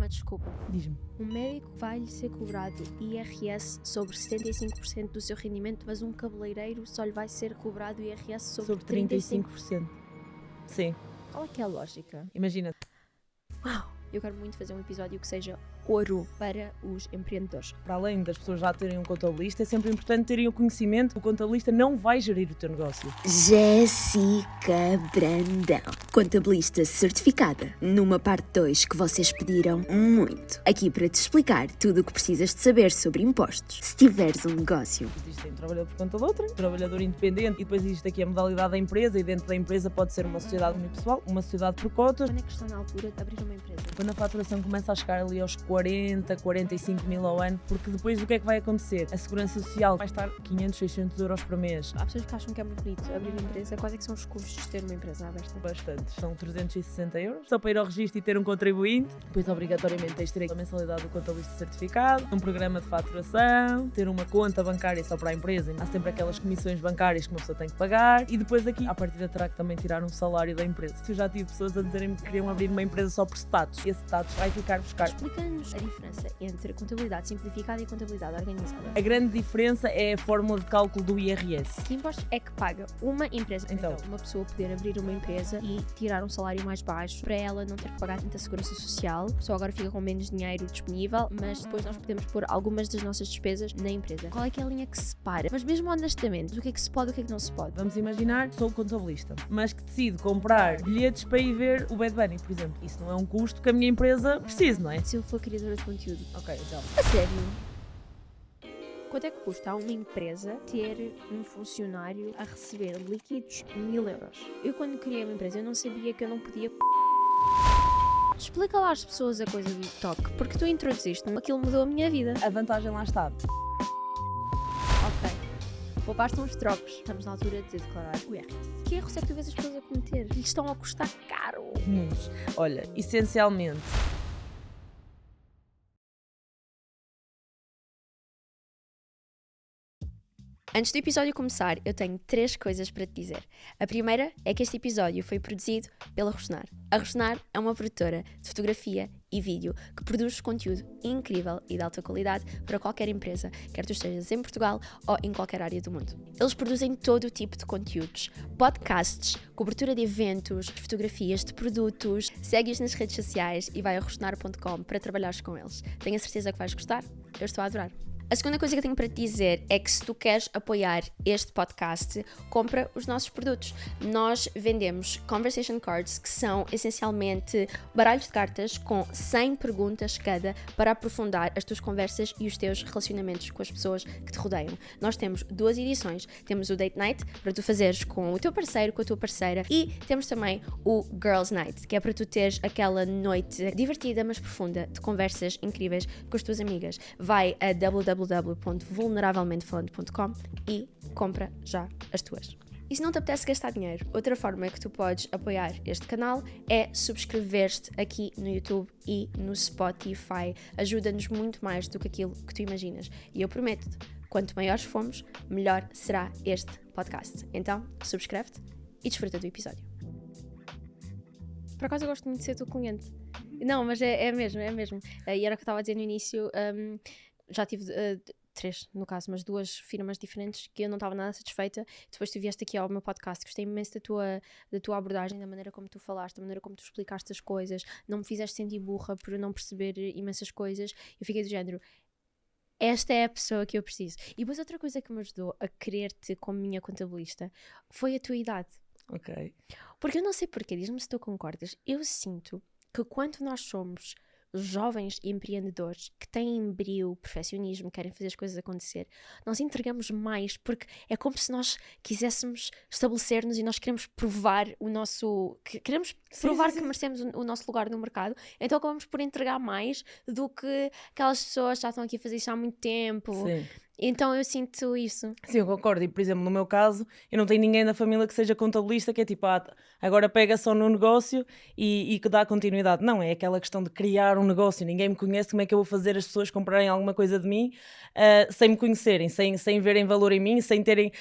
uma desculpa. Diz-me. Um médico vai-lhe ser cobrado IRS sobre 75% do seu rendimento, mas um cabeleireiro só lhe vai ser cobrado IRS sobre 35%. Sim. Qual é que é a lógica? Imagina. Uau! Eu quero muito fazer um episódio que seja ouro para os empreendedores. Para além das pessoas já terem um contabilista, é sempre importante terem o conhecimento que o contabilista não vai gerir o teu negócio. Jéssica Brandão, contabilista certificada, numa parte 2 que vocês pediram muito. Aqui para te explicar tudo o que precisas de saber sobre impostos. Se tiveres um negócio. Existe um trabalhador por conta de outra, um trabalhador independente, e depois existe aqui a modalidade da empresa, e dentro da empresa pode ser uma sociedade unipessoal, uma sociedade por cotas. Quando é que está na altura de abrir uma empresa? Quando a faturação começa a chegar ali aos 40, 45 mil ao ano, porque depois o que é que vai acontecer? A segurança social vai estar 500, 600 euros por mês. Há pessoas que acham que é muito bonito abrir uma empresa. Quais é que são os custos de ter uma empresa aberta? Bastante. São 360 euros. Só para ir ao registro e ter um contribuinte. Depois, obrigatoriamente, tens de ter a mensalidade do contabilista certificado, um programa de faturação, ter uma conta bancária só para a empresa. Há sempre aquelas comissões bancárias que uma pessoa tem que pagar. E depois aqui, à partida, terá que também tirar um salário da empresa. Eu já tive pessoas a dizerem que queriam abrir uma empresa só por status. E esse status vai ficar buscar. Explica-nos a diferença entre contabilidade simplificada e contabilidade organizada. A grande diferença é a fórmula de cálculo do IRS. Que impostos é que paga uma empresa? Então, uma pessoa poder abrir uma empresa e tirar um salário mais baixo para ela não ter que pagar tanta segurança social. A pessoa agora fica com menos dinheiro disponível, mas depois nós podemos pôr algumas das nossas despesas na empresa. Qual é que é a linha que separa? Mas mesmo honestamente, o que é que se pode e o que é que não se pode? Vamos imaginar, sou contabilista, mas que decido comprar bilhetes para ir ver o Bad Bunny, por exemplo. Isso não é um custo que a minha empresa precise, não é? Se eu for criadora de conteúdo. Ok, então. A sério? Quanto é que custa a uma empresa ter um funcionário a receber líquidos 1000 euros? Eu quando criei uma empresa eu não sabia que eu não podia... Explica lá às pessoas a coisa do TikTok, porque tu introduziste-me, aquilo mudou a minha vida. A vantagem lá está. Ok. Poupaste uns trocos. Estamos na altura de declarar o IRS. Que erros é que tu vês as pessoas a cometer? Lhes estão a custar caro. Muitos. Olha, essencialmente, Antes do episódio começar, eu tenho 3 coisas para te dizer. A primeira é que este episódio foi produzido pela Rosnar. A Rosnar é uma produtora de fotografia e vídeo que produz conteúdo incrível e de alta qualidade para qualquer empresa, quer tu estejas em Portugal ou em qualquer área do mundo. Eles produzem todo o tipo de conteúdos, podcasts, cobertura de eventos, fotografias de produtos. Segue-os nas redes sociais e vai a rosnar.com para trabalhares com eles. Tenho a certeza que vais gostar. Eu estou a adorar. A segunda coisa que eu tenho para te dizer é que se tu queres apoiar este podcast, compra os nossos produtos. Nós vendemos Conversation Cards, que são essencialmente baralhos de cartas com 100 perguntas cada para aprofundar as tuas conversas e os teus relacionamentos com as pessoas que te rodeiam. Nós temos 2 edições. Temos o Date Night, para tu fazeres com o teu parceiro, com a tua parceira, e temos também o Girls Night, que é para tu teres aquela noite divertida, mas profunda, de conversas incríveis com as tuas amigas. Vai a www.vulneravelmentefalando.com e compra já as tuas. E se não te apetece gastar dinheiro, outra forma que tu podes apoiar este canal é subscrever-te aqui no YouTube e no Spotify. Ajuda-nos muito mais do que aquilo que tu imaginas. E eu prometo-te, quanto maiores formos, melhor será este podcast. Então, subscreve-te e desfruta do episódio. Por acaso eu gosto muito de ser tua cliente. Não, mas é mesmo. E era o que eu estava a dizer no início... já tive 3, no caso, mas 2 firmas diferentes que eu não estava nada satisfeita. Depois tu vieste aqui ao meu podcast, gostei imenso da tua abordagem, da maneira como tu falaste, da maneira como tu explicaste as coisas, não me fizeste sentir burra por não perceber imensas coisas. Eu fiquei do género, esta é a pessoa que eu preciso. E depois outra coisa que me ajudou a querer-te como minha contabilista foi a tua idade. ok. Porque eu não sei porquê, diz-me se tu concordas, eu sinto que quando nós somos jovens empreendedores que têm brio, perfeccionismo, querem fazer as coisas acontecer, nós entregamos mais, porque é como se nós quiséssemos estabelecer-nos e nós queremos provar o nosso... Queremos provar que merecemos o nosso lugar no mercado, então acabamos por entregar mais do que aquelas pessoas que já estão aqui a fazer isso há muito tempo. Sim. Então eu sinto isso. Sim, eu concordo. E, por exemplo, no meu caso, eu não tenho ninguém na família que seja contabilista, que é tipo, agora pega só no negócio e que dá continuidade. Não, é aquela questão de criar um negócio. Ninguém me conhece, como é que eu vou fazer as pessoas comprarem alguma coisa de mim sem me conhecerem, sem verem valor em mim, sem terem,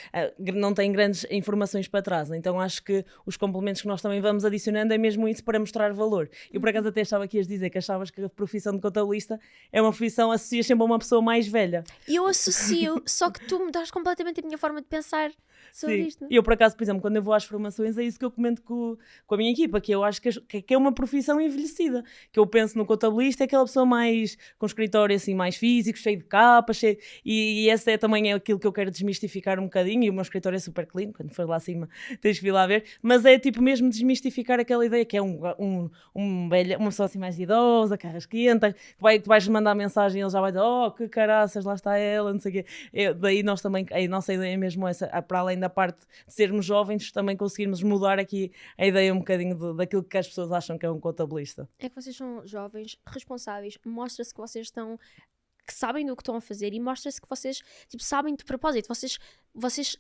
não têm grandes informações para trás. Então acho que os complementos que nós também vamos adicionando é mesmo isso para mostrar valor. Eu por acaso até achava que ias dizer que achavas que a profissão de contabilista é uma profissão, associas sempre a uma pessoa mais velha. E eu associo, só que tu mudaste completamente a minha forma de pensar sobre Sim. isto. E eu, por acaso, por exemplo, quando eu vou às formações, é isso que eu comento com a minha equipa, que eu acho que é uma profissão envelhecida. Que eu penso no contabilista, é aquela pessoa mais com escritório assim, mais físico, cheio de capas, e essa é também aquilo que eu quero desmistificar um bocadinho. E o meu escritório é super clean, quando for lá acima tens que vir lá ver. Mas é tipo mesmo desmistificar aquela ideia que é uma pessoa assim mais idosa, carrasquenta, que vais mandar mensagem e ele já vai dizer, oh, que caraças, lá está ela, não sei o quê. Daí nós também, a nossa ideia é mesmo essa, para além da parte de sermos jovens, também conseguirmos mudar aqui a ideia um bocadinho daquilo que as pessoas acham que é um contabilista. É que vocês são jovens, responsáveis, mostra-se que vocês estão, que sabem do que estão a fazer e mostra-se que vocês tipo, sabem de propósito. Vocês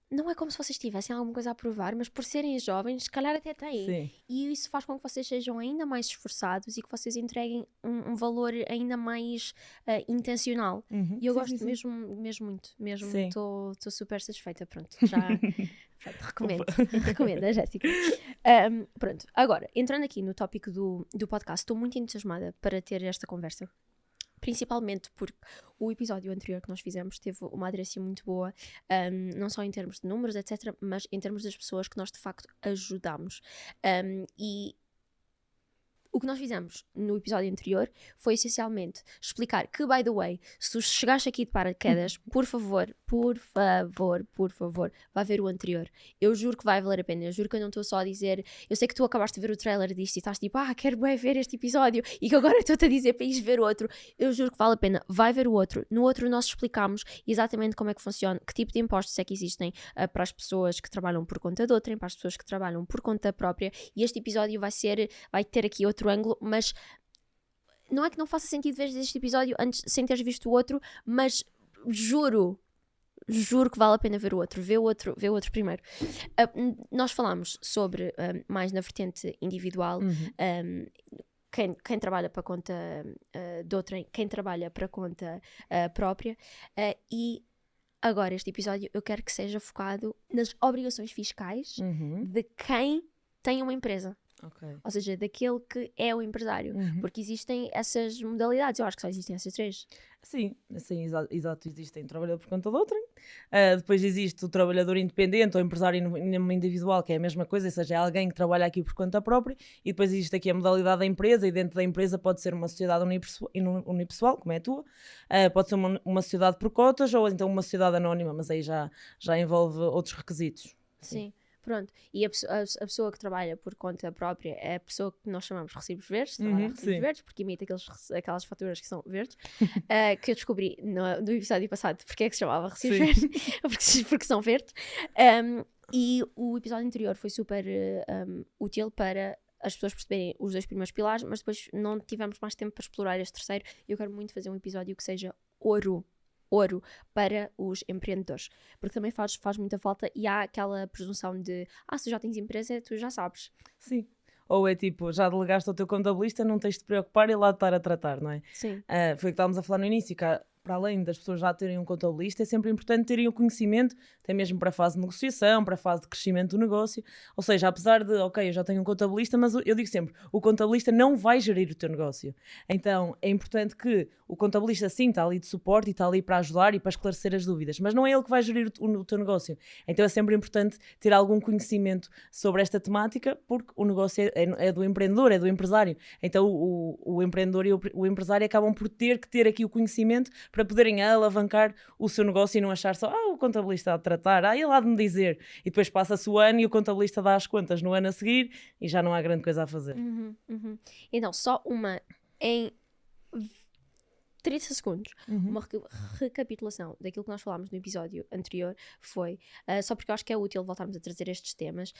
não é como se vocês tivessem alguma coisa a provar, mas por serem jovens, se calhar até têm. Sim. E isso faz com que vocês sejam ainda mais esforçados e que vocês entreguem um valor ainda mais intencional. E eu gosto mesmo muito. Mesmo estou super satisfeita. Pronto, já recomendo a Jéssica. Pronto, agora, entrando aqui no tópico do podcast, estou muito entusiasmada para ter esta conversa. Principalmente porque o episódio anterior que nós fizemos teve uma aderência muito boa, não só em termos de números, etc., mas em termos das pessoas que nós de facto ajudamos. E o que nós fizemos no episódio anterior foi essencialmente explicar que, by the way, se tu chegaste aqui de paraquedas, por favor, vá ver o anterior. Eu juro que vai valer a pena. Eu juro que eu não estou só a dizer... Eu sei que tu acabaste de ver o trailer disto e estás tipo, quero bem ver este episódio e que agora estou-te a dizer para ires ver o outro. Eu juro que vale a pena. Vai ver o outro. No outro nós explicamos exatamente como é que funciona, que tipo de impostos é que existem para as pessoas que trabalham por conta de outrem, para as pessoas que trabalham por conta própria, e este episódio vai ter aqui outro ângulo, mas não é que não faça sentido ver este episódio antes, sem teres visto o outro, mas juro que vale a pena ver o outro. Vê o outro primeiro. Nós falámos sobre mais na vertente individual, quem trabalha para conta de outrem, quem trabalha para conta própria, e agora este episódio eu quero que seja focado nas obrigações fiscais de quem tem uma empresa. Okay. Ou seja, daquele que é o empresário. Porque existem essas modalidades. Eu acho que só existem essas três. Sim, exato. Existem o trabalhador por conta de outrem. Depois existe o trabalhador independente ou empresário individual, que é a mesma coisa, ou seja, é alguém que trabalha aqui por conta própria. E depois existe aqui a modalidade da empresa, e dentro da empresa pode ser uma sociedade unipessoal, como é a tua. Pode ser uma sociedade por cotas ou então uma sociedade anónima, mas aí já envolve outros requisitos. Sim. Pronto, e a pessoa que trabalha por conta própria é a pessoa que nós chamamos de recibos verdes, verdes, porque imita aquelas faturas que são verdes, que eu descobri no episódio passado porque é que se chamava recibos verdes, porque são verdes, e o episódio anterior foi super útil para as pessoas perceberem os dois primeiros pilares, mas depois não tivemos mais tempo para explorar este terceiro, e eu quero muito fazer um episódio que seja ouro para os empreendedores, porque também faz muita falta, e há aquela presunção de se já tens empresa, tu já sabes. Sim. Ou é tipo, já delegaste ao teu contabilista, não tens de te preocupar e lá de estar a tratar, não é? Sim. Foi o que estávamos a falar no início, que para além das pessoas já terem um contabilista, é sempre importante terem o conhecimento, até mesmo para a fase de negociação, para a fase de crescimento do negócio. Ou seja, apesar de, eu já tenho um contabilista, mas eu digo sempre, o contabilista não vai gerir o teu negócio. Então, é importante que o contabilista, sim, está ali de suporte e está ali para ajudar e para esclarecer as dúvidas, mas não é ele que vai gerir o teu negócio. Então, é sempre importante ter algum conhecimento sobre esta temática, porque o negócio é do empreendedor, é do empresário. Então, o empreendedor e o empresário acabam por ter que ter aqui o conhecimento para poderem alavancar o seu negócio e não achar só, o contabilista a tratar, ele há de me dizer. E depois passa-se o ano e o contabilista dá as contas no ano a seguir e já não há grande coisa a fazer. Então, só em 30 segundos, uma recapitulação daquilo que nós falámos no episódio anterior foi, só porque eu acho que é útil voltarmos a trazer estes temas,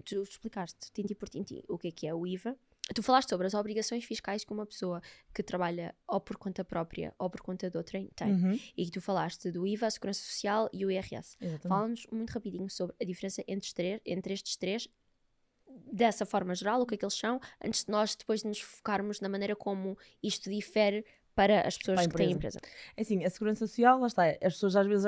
tu explicaste tintim por tintim o que é o IVA, Tu falaste sobre as obrigações fiscais que uma pessoa que trabalha ou por conta própria ou por conta de outrem tem. E que tu falaste do IVA, a Segurança Social e o IRS. Fala-nos muito rapidinho sobre a diferença entre estes três, dessa forma geral, o que é que eles são, antes de nós depois nos focarmos na maneira como isto difere para as pessoas que têm empresa. É assim, a Segurança Social, lá está, as pessoas às vezes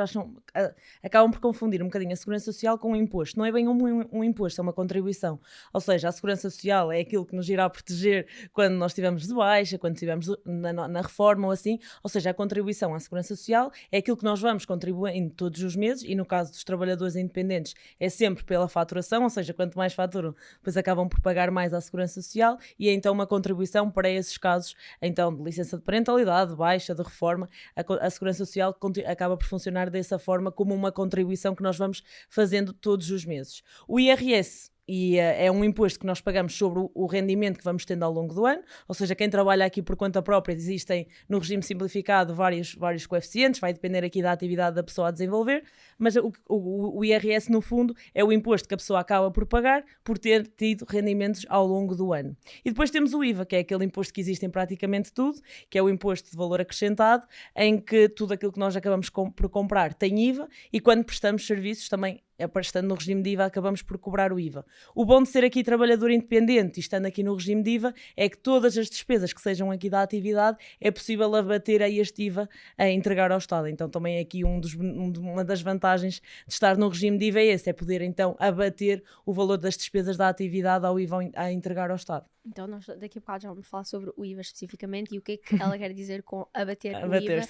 acabam por confundir um bocadinho a Segurança Social com um imposto. Não é bem um imposto, é uma contribuição. Ou seja, a Segurança Social é aquilo que nos irá proteger quando nós estivermos de baixa, quando estivermos na reforma ou assim. Ou seja, a contribuição à Segurança Social é aquilo que nós vamos contribuindo todos os meses, e no caso dos trabalhadores independentes é sempre pela faturação, ou seja, quanto mais faturam, depois acabam por pagar mais à Segurança Social, e é então uma contribuição para esses casos, então, de licença de parentalidade, de baixa, de reforma. A Segurança Social acaba por funcionar dessa forma, como uma contribuição que nós vamos fazendo todos os meses. O IRS é um imposto que nós pagamos sobre o rendimento que vamos tendo ao longo do ano, ou seja, quem trabalha aqui por conta própria, existem no regime simplificado vários coeficientes, vai depender aqui da atividade da pessoa a desenvolver, mas o IRS no fundo é o imposto que a pessoa acaba por pagar por ter tido rendimentos ao longo do ano. E depois temos o IVA, que é aquele imposto que existe em praticamente tudo, que é o imposto de valor acrescentado, em que tudo aquilo que nós acabamos por comprar tem IVA, e quando prestamos serviços também, estando no regime de IVA, acabamos por cobrar o IVA. O bom de ser aqui trabalhador independente e estando aqui no regime de IVA é que todas as despesas que sejam aqui da atividade é possível abater a este IVA a entregar ao Estado. Então também aqui uma das vantagens de estar no regime de IVA é esse, é poder então abater o valor das despesas da atividade ao IVA a entregar ao Estado. Então nós daqui a bocado já vamos falar sobre o IVA especificamente e o que é que ela quer dizer com abater o IVA,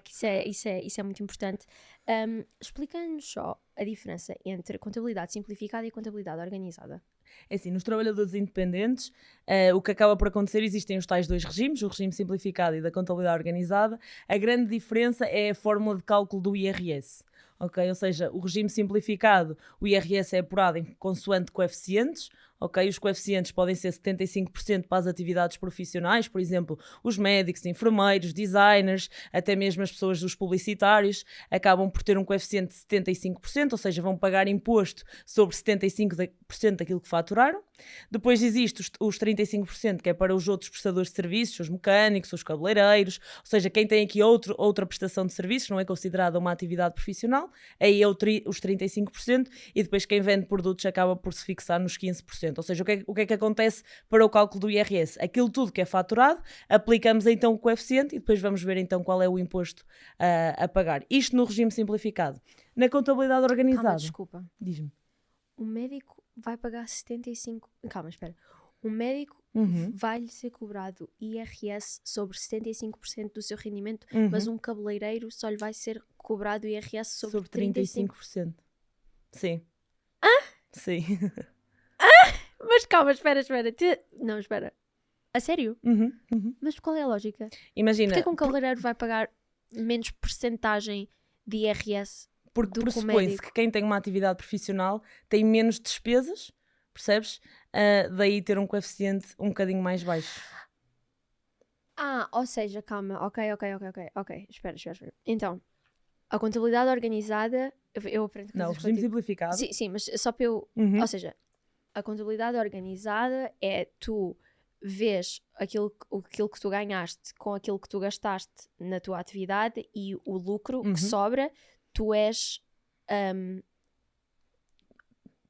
que isso é muito importante. Explica-nos só a diferença entre contabilidade simplificada e contabilidade organizada. É assim, nos trabalhadores independentes, o que acaba por acontecer, existem os tais dois regimes, o regime simplificado e da contabilidade organizada. A grande diferença é a fórmula de cálculo do IRS. Okay? Ou seja, o regime simplificado, o IRS é apurado em consoante coeficientes. Okay? Os coeficientes podem ser 75% para as atividades profissionais, por exemplo, os médicos, enfermeiros, designers, até mesmo as pessoas dos publicitários, acabam por ter um coeficiente de 75%, ou seja, vão pagar imposto sobre 75% daquilo que faturaram. Depois existe os 35%, que é para os outros prestadores de serviços, os mecânicos, os cabeleireiros, ou seja, quem tem aqui outra prestação de serviços, não é considerada uma atividade profissional, aí é os 35%, e depois quem vende produtos acaba por se fixar nos 15%. Ou seja, o que é que acontece para o cálculo do IRS? Aquilo tudo que é faturado, aplicamos então o coeficiente e depois vamos ver então qual é o imposto a pagar. Isto no regime simplificado. Na contabilidade organizada... Calma, desculpa. Diz-me. O médico vai pagar 75%... Calma, espera. O médico vai-lhe ser cobrado IRS sobre 75% do seu rendimento, mas um cabeleireiro só lhe vai ser cobrado IRS sobre 35%. Sim. Sim. Mas calma, espera. Não, espera. A sério? Mas qual é a lógica? Imagina... Porquê que um cabeleireiro vai pagar menos percentagem de IRS porque do que o pressupõe-se médico? que quem tem uma atividade profissional tem menos despesas, percebes? Daí ter um coeficiente um bocadinho mais baixo. Ou seja, calma. Ok. Espera. Então, a contabilidade organizada... Eu aprendo Não, o regime simplificado. Sim, mas só para eu... Ou seja, a contabilidade organizada é tu vês aquilo que tu ganhaste com aquilo que tu gastaste na tua atividade e o lucro que sobra, tu és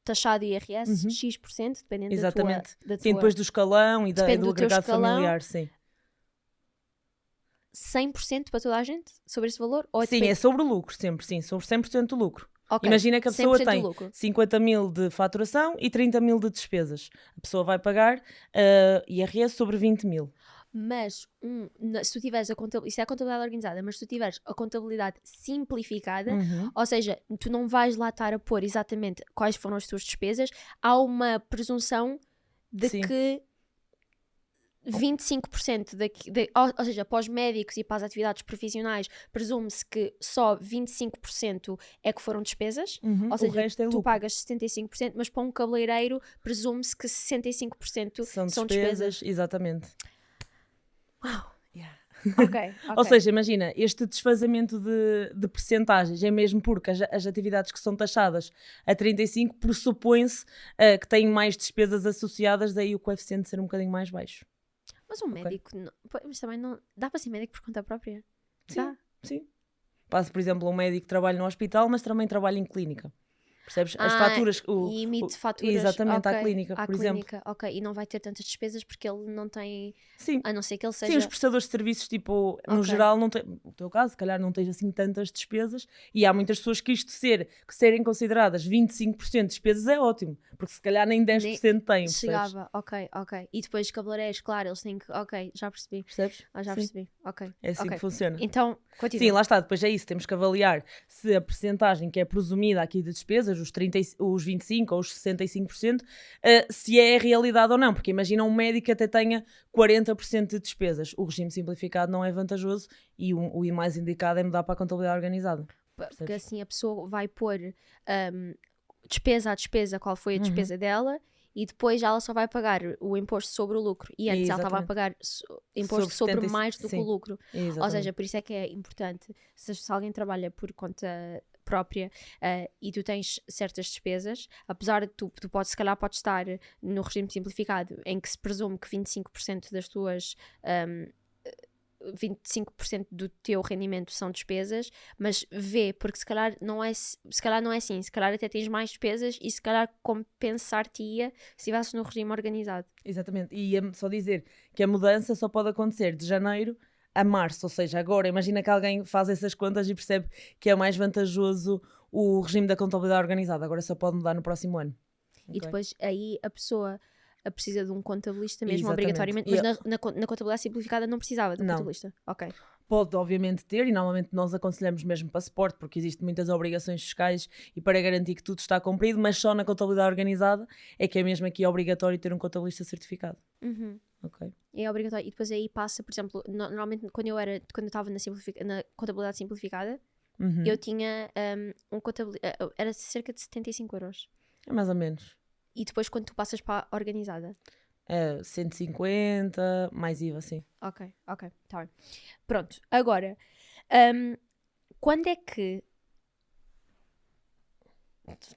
taxado IRS X%, dependendo Exatamente. da tua... Sim, depois do escalão e do agregado familiar, sim. 100% para toda a gente sobre esse valor? Ou sim, é sobre o lucro, sempre, sim, sobre 100% do lucro. Okay. Imagina que a pessoa tem 50 mil de faturação e 30 mil de despesas. A pessoa vai pagar IRS sobre 20 mil. Mas se tu tiveres a contabilidade, isso é a contabilidade organizada, mas se tu tiveres a contabilidade simplificada, ou seja, tu não vais lá estar a pôr exatamente quais foram as tuas despesas, há uma presunção de Sim. que 25% ou seja, para os médicos e para as atividades profissionais, presume-se que só 25% é que foram despesas, ou seja, o resto é tu lucro. pagas 75%, mas para um cabeleireiro presume-se que 65% são despesas. Exatamente. Uau! Yeah. Ou seja, imagina, este desfazamento de percentagens é mesmo porque as atividades que são taxadas a 35 pressupõe-se que têm mais despesas associadas, daí o coeficiente ser um bocadinho mais baixo. Mas um médico, mas também não dá para ser médico por conta própria? Sim, sim. Passa, por exemplo, um médico que trabalha no hospital, mas também trabalha em clínica. Percebes? As faturas... E emite faturas. Exatamente, à clínica, por exemplo. Ok, e não vai ter tantas despesas porque ele não tem... Sim. A não ser que ele seja... Sim, os prestadores de serviços, tipo, no geral, não tem... No teu caso, se calhar não tens assim tantas despesas, e há muitas pessoas que serem consideradas 25% de despesas é ótimo, porque se calhar nem 10% têm, chegava, ok. E depois cabeleireiros, claro, eles têm que... Ok, já percebi. Percebes? Já percebi, ok. É assim que funciona. Então, continua. Sim, lá está, depois é isso, temos que avaliar se a percentagem que é presumida aqui de despesas, os 25% ou os 65%, se é a realidade ou não, porque imagina um médico que até tenha 40% de despesas. O regime simplificado não é vantajoso e o mais indicado é mudar para a contabilidade organizada. Porque assim a pessoa vai pôr despesa a despesa, qual foi a despesa dela, e depois ela só vai pagar o imposto sobre o lucro. E antes ela estava a pagar imposto sobre mais do que o lucro. Exatamente. Ou seja, por isso é que é importante, se alguém trabalha por conta própria e tu tens certas despesas, apesar de tu se calhar podes estar no regime simplificado em que se presume que 25% das tuas 25% do teu rendimento são despesas, mas porque se calhar não é assim, se calhar até tens mais despesas e se calhar compensar-te-ia se estivesse no regime organizado. Exatamente, e ia só dizer que a mudança só pode acontecer de janeiro a março, ou seja, agora imagina que alguém faz essas contas e percebe que é mais vantajoso o regime da contabilidade organizada, agora só pode mudar no próximo ano. E depois aí a pessoa precisa de um contabilista mesmo, exatamente, obrigatoriamente, mas na contabilidade simplificada não precisava de um contabilista. Ok. Pode obviamente ter, e normalmente nós aconselhamos mesmo passaporte, porque existem muitas obrigações fiscais e para garantir que tudo está cumprido, mas só na contabilidade organizada é que é mesmo aqui obrigatório ter um contabilista certificado. Ok. É obrigatório. E depois aí passa, por exemplo, normalmente quando eu estava na contabilidade simplificada, eu tinha um contabilista, era cerca de 75 euros. É mais ou menos. E depois quando tu passas para a organizada? 150, mais IVA, sim. Ok, tá bem. Pronto, agora, quando é que...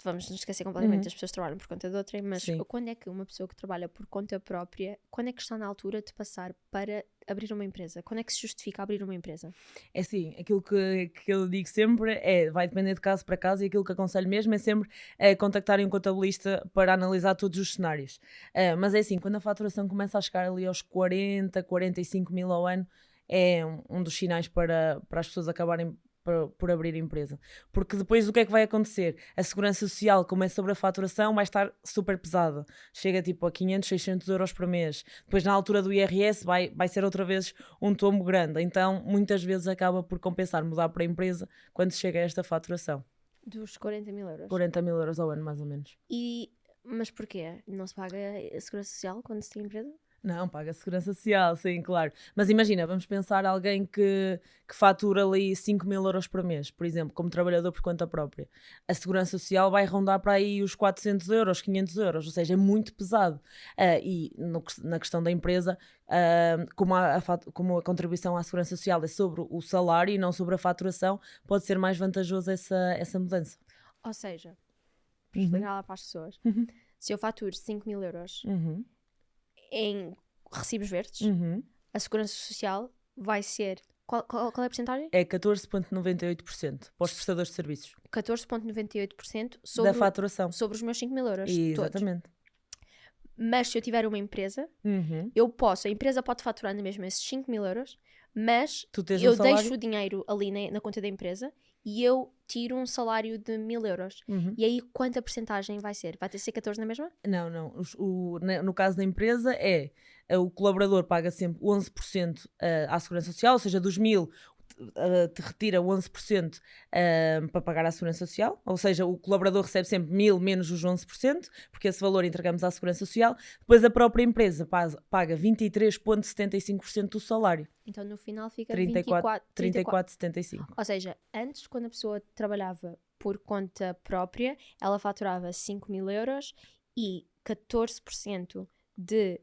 Vamos nos esquecer completamente das pessoas que trabalham por conta de outra, mas quando é que uma pessoa que trabalha por conta própria, quando é que está na altura de passar para abrir uma empresa? Quando é que se justifica abrir uma empresa? É assim, aquilo que eu digo sempre vai depender de caso para caso, e aquilo que aconselho mesmo é sempre contactarem um contabilista para analisar todos os cenários. Mas é assim, quando a faturação começa a chegar ali aos 40, 45 mil ao ano, é um dos sinais para as pessoas acabarem por abrir a empresa, porque depois o que é que vai acontecer? A segurança social, como é sobre a faturação, vai estar super pesada, chega tipo a 500, 600 euros por mês, depois na altura do IRS vai ser outra vez um tombo grande, então muitas vezes acaba por compensar mudar para a empresa quando chega a esta faturação. Dos 40 mil euros? 40 mil euros ao ano, mais ou menos. Mas porquê? Não se paga a segurança social quando se tem empresa? Não, paga a segurança social, sim, claro. Mas imagina, vamos pensar alguém que fatura ali 5 mil euros por mês, por exemplo, como trabalhador por conta própria. A segurança social vai rondar para aí os 400 euros, 500 euros, ou seja, é muito pesado. Na questão da empresa, como a contribuição à segurança social é sobre o salário e não sobre a faturação, pode ser mais vantajoso essa mudança. Ou seja, para explicar lá para as pessoas, se eu faturo 5 mil euros... em recibos verdes, a segurança social vai ser... Qual é a porcentagem? É 14,98% para os prestadores de serviços. 14,98% sobre da faturação. Sobre os meus 5 mil euros. Exatamente. Todos. Mas se eu tiver uma empresa, a empresa pode faturar na mesma esses 5 mil euros, mas eu deixo o dinheiro ali na conta da empresa e eu tiro um salário de 1.000 euros. E aí quanta porcentagem vai ser? Vai ter que ser 14 na mesma? Não. No caso da empresa o colaborador paga sempre 11% à segurança social, ou seja, dos 1.000 te retira 11% para pagar à segurança social, ou seja, o colaborador recebe sempre 1.000 menos os 11%, porque esse valor entregamos à segurança social. Depois a própria empresa paga 23,75% do salário. Então no final fica 34,75%. Ou seja, antes, quando a pessoa trabalhava por conta própria, ela faturava 5 mil euros e 14% de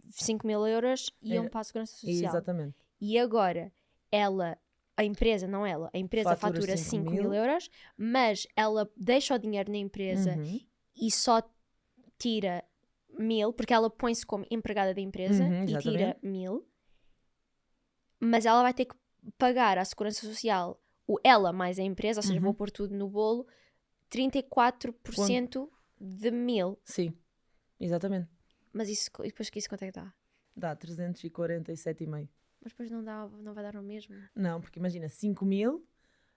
5 mil euros iam para a segurança social. Exatamente. e agora a empresa fatura 5.000 euros, mas ela deixa o dinheiro na empresa e só tira 1.000, porque ela põe-se como empregada da empresa e tira 1.000, mas ela vai ter que pagar à Segurança Social, ela mais a empresa, ou seja, vou pôr tudo no bolo, 34% de 1.000. Sim, exatamente. Mas isso, e depois que isso quanto é que dá? Dá 347,5. Mas depois não vai dar o mesmo? Não, porque imagina, 5.000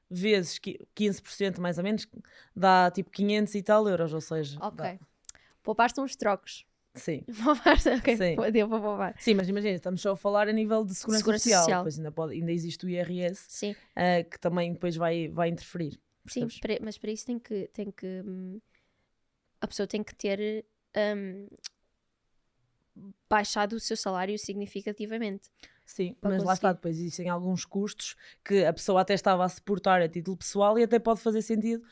vezes 15% mais ou menos, dá tipo 500 e tal euros, ou seja... Ok. Poupaste uns trocos. Sim. Poupaste, ok. Sim. Deu para poupar. Sim, mas imagina, estamos só a falar a nível de segurança social. Depois ainda existe o IRS, sim. Que também depois vai interferir. Sim, mas para isso tem que a pessoa tem que ter baixado o seu salário significativamente. Sim, mas lá está, depois existem alguns custos que a pessoa até estava a suportar a título pessoal e até pode fazer sentido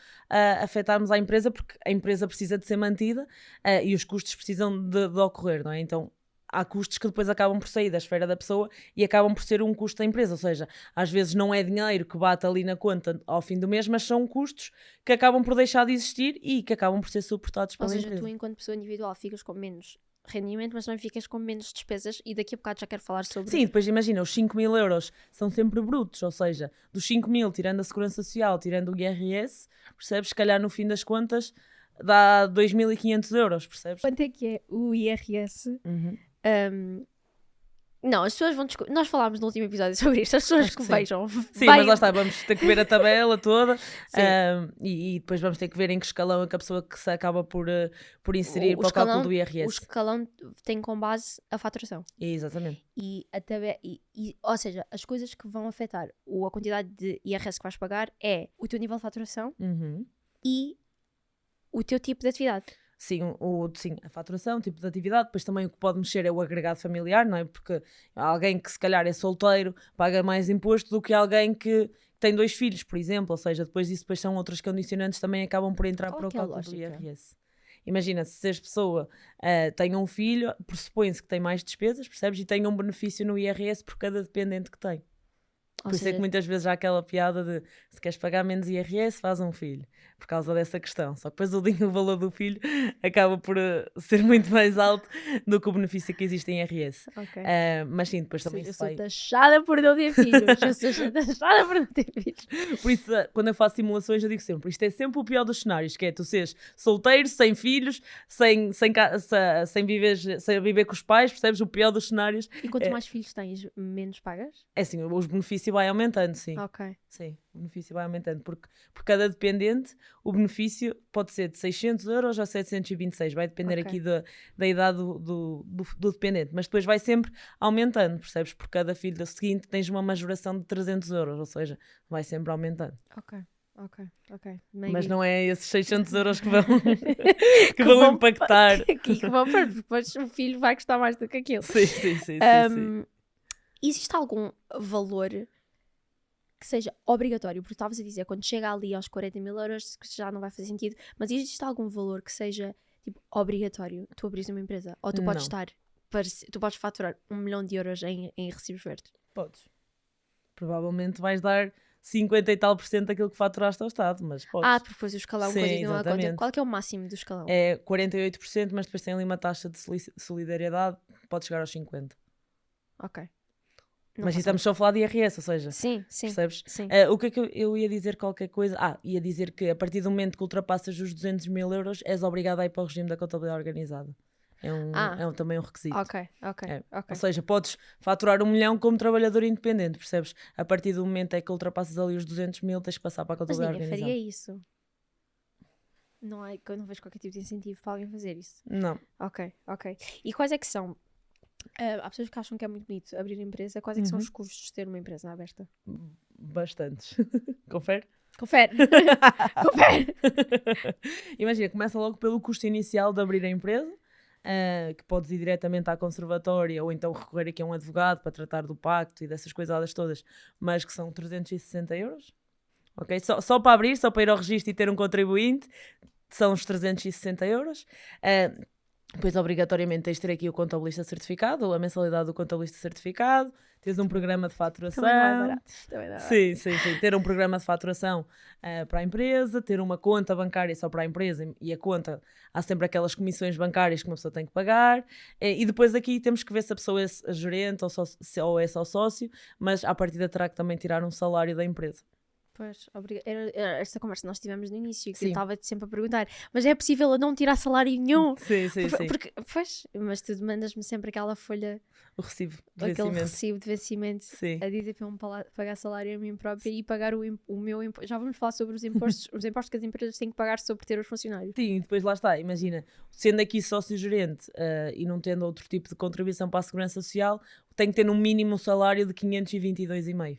afetarmos a empresa, porque a empresa precisa de ser mantida e os custos precisam de ocorrer, não é? Então há custos que depois acabam por sair da esfera da pessoa e acabam por ser um custo da empresa, ou seja, às vezes não é dinheiro que bate ali na conta ao fim do mês, mas são custos que acabam por deixar de existir e que acabam por ser suportados pela empresa. Ou seja, tu enquanto pessoa individual ficas com menos rendimento, mas também ficas com menos despesas e daqui a bocado já quero falar sobre... Sim, depois imagina, os 5.000 euros são sempre brutos, ou seja, dos 5.000, tirando a Segurança Social, tirando o IRS, percebes? Se calhar no fim das contas dá 2.500 euros, percebes? Quanto é que é o IRS? Não, as pessoas vão nós falámos no último episódio sobre isto, as pessoas que vejam. Sim, mas lá está, vamos ter que ver a tabela toda e depois vamos ter que ver em que escalão é que a pessoa que se acaba por inserir para o cálculo do IRS. O escalão tem com base a faturação. Exatamente. Ou seja, as coisas que vão afetar a quantidade de IRS que vais pagar é o teu nível de faturação e o teu tipo de atividade. Sim, sim, a faturação, tipo de atividade, depois também o que pode mexer é o agregado familiar, não é? Porque alguém que se calhar é solteiro paga mais imposto do que alguém que tem 2 filhos, por exemplo, ou seja, depois são outros condicionantes também acabam por entrar para o cálculo do IRS. Imagina, se a pessoa tem um filho, pressupõe-se que tem mais despesas, percebes? E tem um benefício no IRS por cada dependente que tem. Por isso é que muitas vezes há aquela piada de se queres pagar menos IRS, faz um filho. Por causa dessa questão. Só que depois o valor do filho acaba por ser muito mais alto do que o benefício que existe em IRS. Okay. Mas sim, depois também eu sou taxada por não ter filhos. Eu sou taxada por não ter filhos. Por isso, quando eu faço simulações, eu digo sempre, isto é sempre o pior dos cenários, que é tu seres solteiro, sem filhos, sem viver com os pais, percebes? O pior dos cenários. E quanto mais filhos tens, menos pagas? É assim, os benefícios vai aumentando, sim. Ok. Sim, o benefício vai aumentando, porque por cada dependente o benefício pode ser de 600 euros a 726, vai depender aqui da idade do dependente, mas depois vai sempre aumentando, percebes? Por cada filho da seguinte tens uma majoração de 300 euros, ou seja, vai sempre aumentando. Ok. Mas não é esses 600 euros que vão impactar. Que vão, porque depois o filho vai custar mais do que aquilo. Sim. Existe algum valor que seja obrigatório? Porque estavas a dizer, quando chega ali aos 40.000 euros, que já não vai fazer sentido, mas existe algum valor que seja tipo, obrigatório tu abris uma empresa? Ou tu podes tu podes faturar 1 milhão de euros em recibos verdes? Podes. Provavelmente vais dar 50 e tal % daquilo que faturaste ao Estado, mas podes. Porque depois o escalão continua a conta. Qual é que é o máximo do escalão? É 48%, mas depois tem ali uma taxa de solidariedade, pode chegar aos 50%. Ok. Mas estamos só a falar de IRS, ou seja, sim, percebes? Sim. O que é que eu ia dizer qualquer coisa? Ia dizer que a partir do momento que ultrapassas os 200.000 euros és obrigado a ir para o regime da contabilidade organizada. É também um requisito. Ok. Ou seja, podes faturar 1 milhão como trabalhador independente, percebes? A partir do momento em que ultrapassas ali os 200.000 tens de passar para a contabilidade organizada. Mas ninguém faria isso. Eu não vejo qualquer tipo de incentivo para alguém fazer isso. Não. Ok. E quais é que são? Há pessoas que acham que é muito bonito abrir empresa. Quais é que são os custos de ter uma empresa aberta? Bastantes. Confere. Imagina, começa logo pelo custo inicial de abrir a empresa, que podes ir diretamente à conservatória ou então recorrer aqui a um advogado para tratar do pacto e dessas coisadas todas, mas que são 360 euros. Ok? Só para abrir, só para ir ao registro e ter um contribuinte, são os 360 euros. Depois, obrigatoriamente, tens de ter aqui o contabilista certificado, ou a mensalidade do contabilista certificado, tens um programa de faturação. Também não é barato. Também não é barato. Sim. Ter um programa de faturação para a empresa, ter uma conta bancária só para a empresa e a conta, há sempre aquelas comissões bancárias que uma pessoa tem que pagar. E depois aqui temos que ver se a pessoa é gerente ou é só sócio, mas à partida terá que também tirar um salário da empresa. Pois, era esta conversa que nós tivemos no início, que Sim. eu estava-te sempre a perguntar, mas é possível eu não tirar salário nenhum? Sim. Porque, pois, mas tu mandas-me sempre aquela folha, O recibo de aquele vencimento. recibo de vencimento, Sim. a dizer para eu pagar salário a mim própria e pagar o meu imposto. Já vamos falar sobre os impostos, os impostos que as empresas têm que pagar sobre ter os funcionários. Sim, e depois lá está, imagina, sendo aqui sócio-gerente e não tendo outro tipo de contribuição para a Segurança Social, tem que ter no mínimo um salário de 522,5.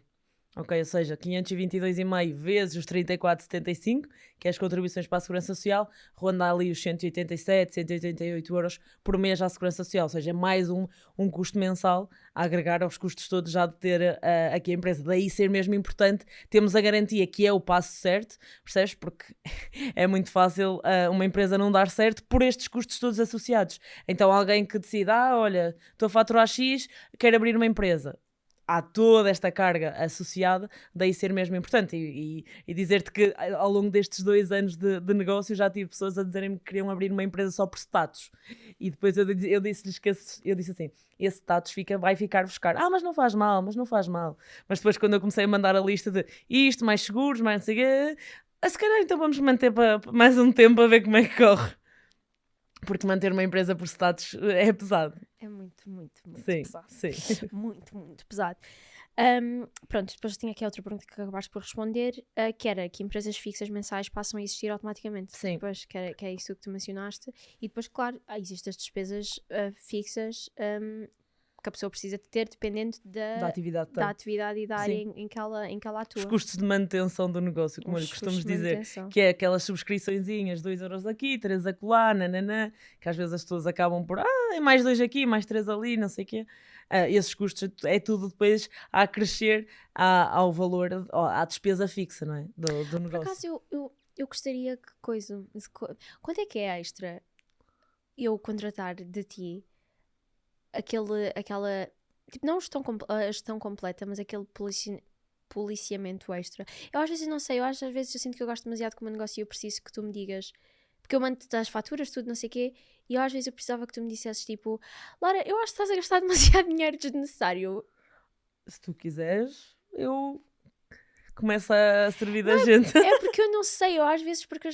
Ok, ou seja, 522,5 vezes os 34,75, que é as contribuições para a Segurança Social, ronda ali os 187, 188 euros por mês à Segurança Social, ou seja, é mais um custo mensal a agregar aos custos todos já de ter aqui a empresa. Daí ser mesmo importante, temos a garantia que é o passo certo, percebes? Porque é muito fácil uma empresa não dar certo por estes custos todos associados. Então alguém que decida, olha, estou a faturar X, quero abrir uma empresa. Há toda esta carga associada, daí ser mesmo importante. E dizer-te que ao longo destes 2 anos de negócio já tive pessoas a dizerem-me que queriam abrir uma empresa só por status. E depois eu disse-lhes que eu disse assim, esse status vai ficar-vos caro. Mas não faz mal. Mas depois quando eu comecei a mandar a lista de isto, mais seguros, mais não sei o quê, se calhar então vamos manter para mais um tempo a ver como é que corre. Porque manter uma empresa por status é pesado. É muito pesado. Sim. Muito pesado. Pronto, depois tinha aqui outra pergunta que acabaste por responder, que era que empresas fixas mensais passam a existir automaticamente. Sim. Depois, que é isso que tu mencionaste. E depois, claro, existem as despesas fixas que a pessoa precisa de ter dependendo da atividade e da área em que ela atua. Os custos de manutenção do negócio, como eu lhe costumo dizer, que é aquelas subscriçõezinhas, 2 euros aqui, 3 acolá, nananã, que às vezes as pessoas acabam por, mais 2 aqui, mais 3 ali, não sei o quê. Esses custos é tudo depois a acrescer ao valor, à despesa fixa, não é? Do negócio. Por acaso, eu gostaria que quanto é que é extra eu contratar de ti aquela, tipo, não a gestão completa, mas aquele policiamento extra. Eu às vezes não sei, às vezes eu sinto que eu gosto demasiado do meu negócio e eu preciso que tu me digas, porque eu mando-te as faturas, tudo, não sei o quê, e às vezes eu precisava que tu me dissesses, tipo, Lara, eu acho que estás a gastar demasiado dinheiro desnecessário. Se tu quiseres, eu começo a servir da gente. É porque eu não sei, eu às vezes, porque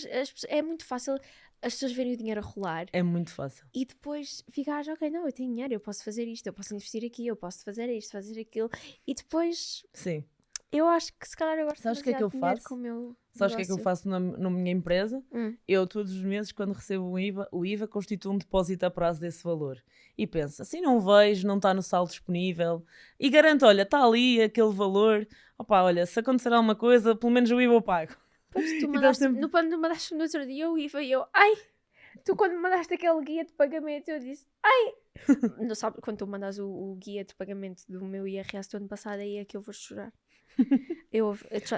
é muito fácil as pessoas verem o dinheiro a rolar. É muito fácil. E depois ficares, ok, não, eu tenho dinheiro, eu posso fazer isto, eu posso investir aqui, eu posso fazer isto, fazer aquilo. E depois, sim, eu acho que se calhar eu gosto Sabes o que é que eu faço? com o meu Sabes o que é que eu faço na minha empresa? Eu todos os meses, quando recebo o IVA constituo um depósito a prazo desse valor. E penso, assim não vejo, não está no saldo disponível. E garanto, olha, está ali aquele valor. Opa, olha, se acontecer alguma coisa, pelo menos o IVA eu pago. Pois tu mandaste, no outro dia o IVA e eu, tu quando me mandaste aquele guia de pagamento, eu disse, não sabe, quando tu mandas o guia de pagamento do meu IRS do ano passado, aí é que eu vou chorar.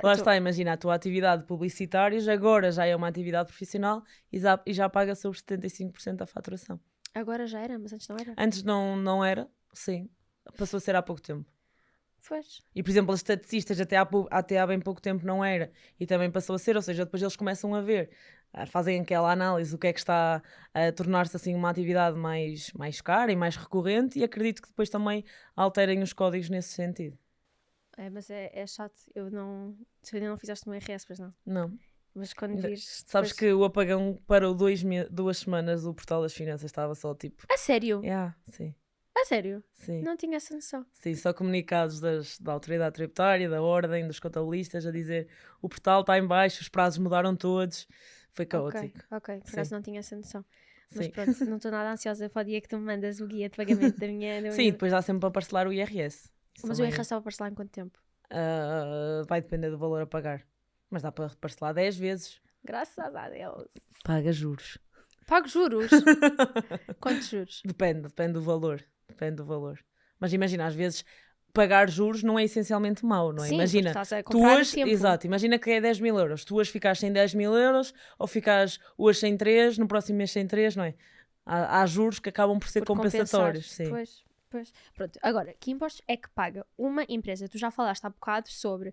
Lá está, imagina, a tua atividade publicitária agora já é uma atividade profissional e já paga sobre 75% da faturação. Agora já era, mas antes não era? Antes não era, sim. Passou a ser há pouco tempo. Pois. E, por exemplo, os esteticistas até há bem pouco tempo não era. E também passou a ser, ou seja, depois eles começam a ver, fazem aquela análise do que é que está a tornar-se assim uma atividade mais cara e mais recorrente, e acredito que depois também alterem os códigos nesse sentido. Mas é chato, tu ainda não fizeste no IRS, pois não? Não. Mas quando vires... Sabes que o apagão parou 2 semanas, o Portal das Finanças estava só tipo... A sério? Sim. A sério? Sim. Não tinha essa noção. Sim, só comunicados da autoridade tributária, da ordem, dos contabilistas a dizer o portal está em baixo, os prazos mudaram todos. Foi caótico. Ok. Por acaso não tinha essa noção. Mas Sim. pronto, não estou nada ansiosa para o dia que tu me mandas o guia de pagamento da minha... Sim, depois dá sempre para parcelar o IRS. Mas o IRS estava a parcelar em quanto tempo? Vai depender do valor a pagar. Mas dá para parcelar 10 vezes. Graças a Deus. Paga juros. Pago juros? Quantos juros? Depende do valor. Mas imagina, às vezes pagar juros não é essencialmente mau, não é? Sim, imagina, estás a comprar o tempo. Exato, imagina que é 10 mil euros. Tu hoje ficaste sem 10 mil euros ou ficas hoje sem 3, no próximo mês sem 3, não é? há juros que acabam por ser compensatórios. Sim. Pois. Pronto, agora, que impostos é que paga uma empresa? Tu já falaste há bocado sobre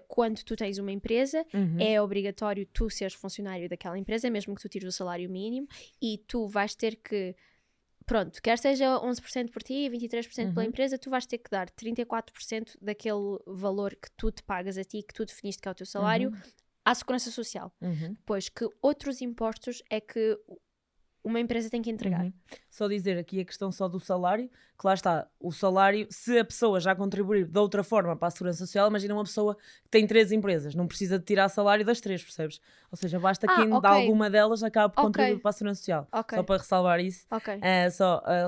quando tu tens uma empresa, é obrigatório tu seres funcionário daquela empresa, mesmo que tu tires o salário mínimo, e tu vais ter que, pronto, quer seja 11% por ti e 23% pela empresa, tu vais ter que dar 34% daquele valor que tu te pagas a ti, que tu definiste que é o teu salário, à Segurança Social. Pois que outros impostos é que uma empresa tem que entregar. Só dizer aqui a questão só do salário, que lá está, o salário, se a pessoa já contribuir de outra forma para a Segurança Social, imagina uma pessoa que tem 3 empresas, não precisa de tirar salário das 3, percebes? Ou seja, basta que de alguma delas acabe por contribuir para a Segurança Social. Só para ressalvar isso,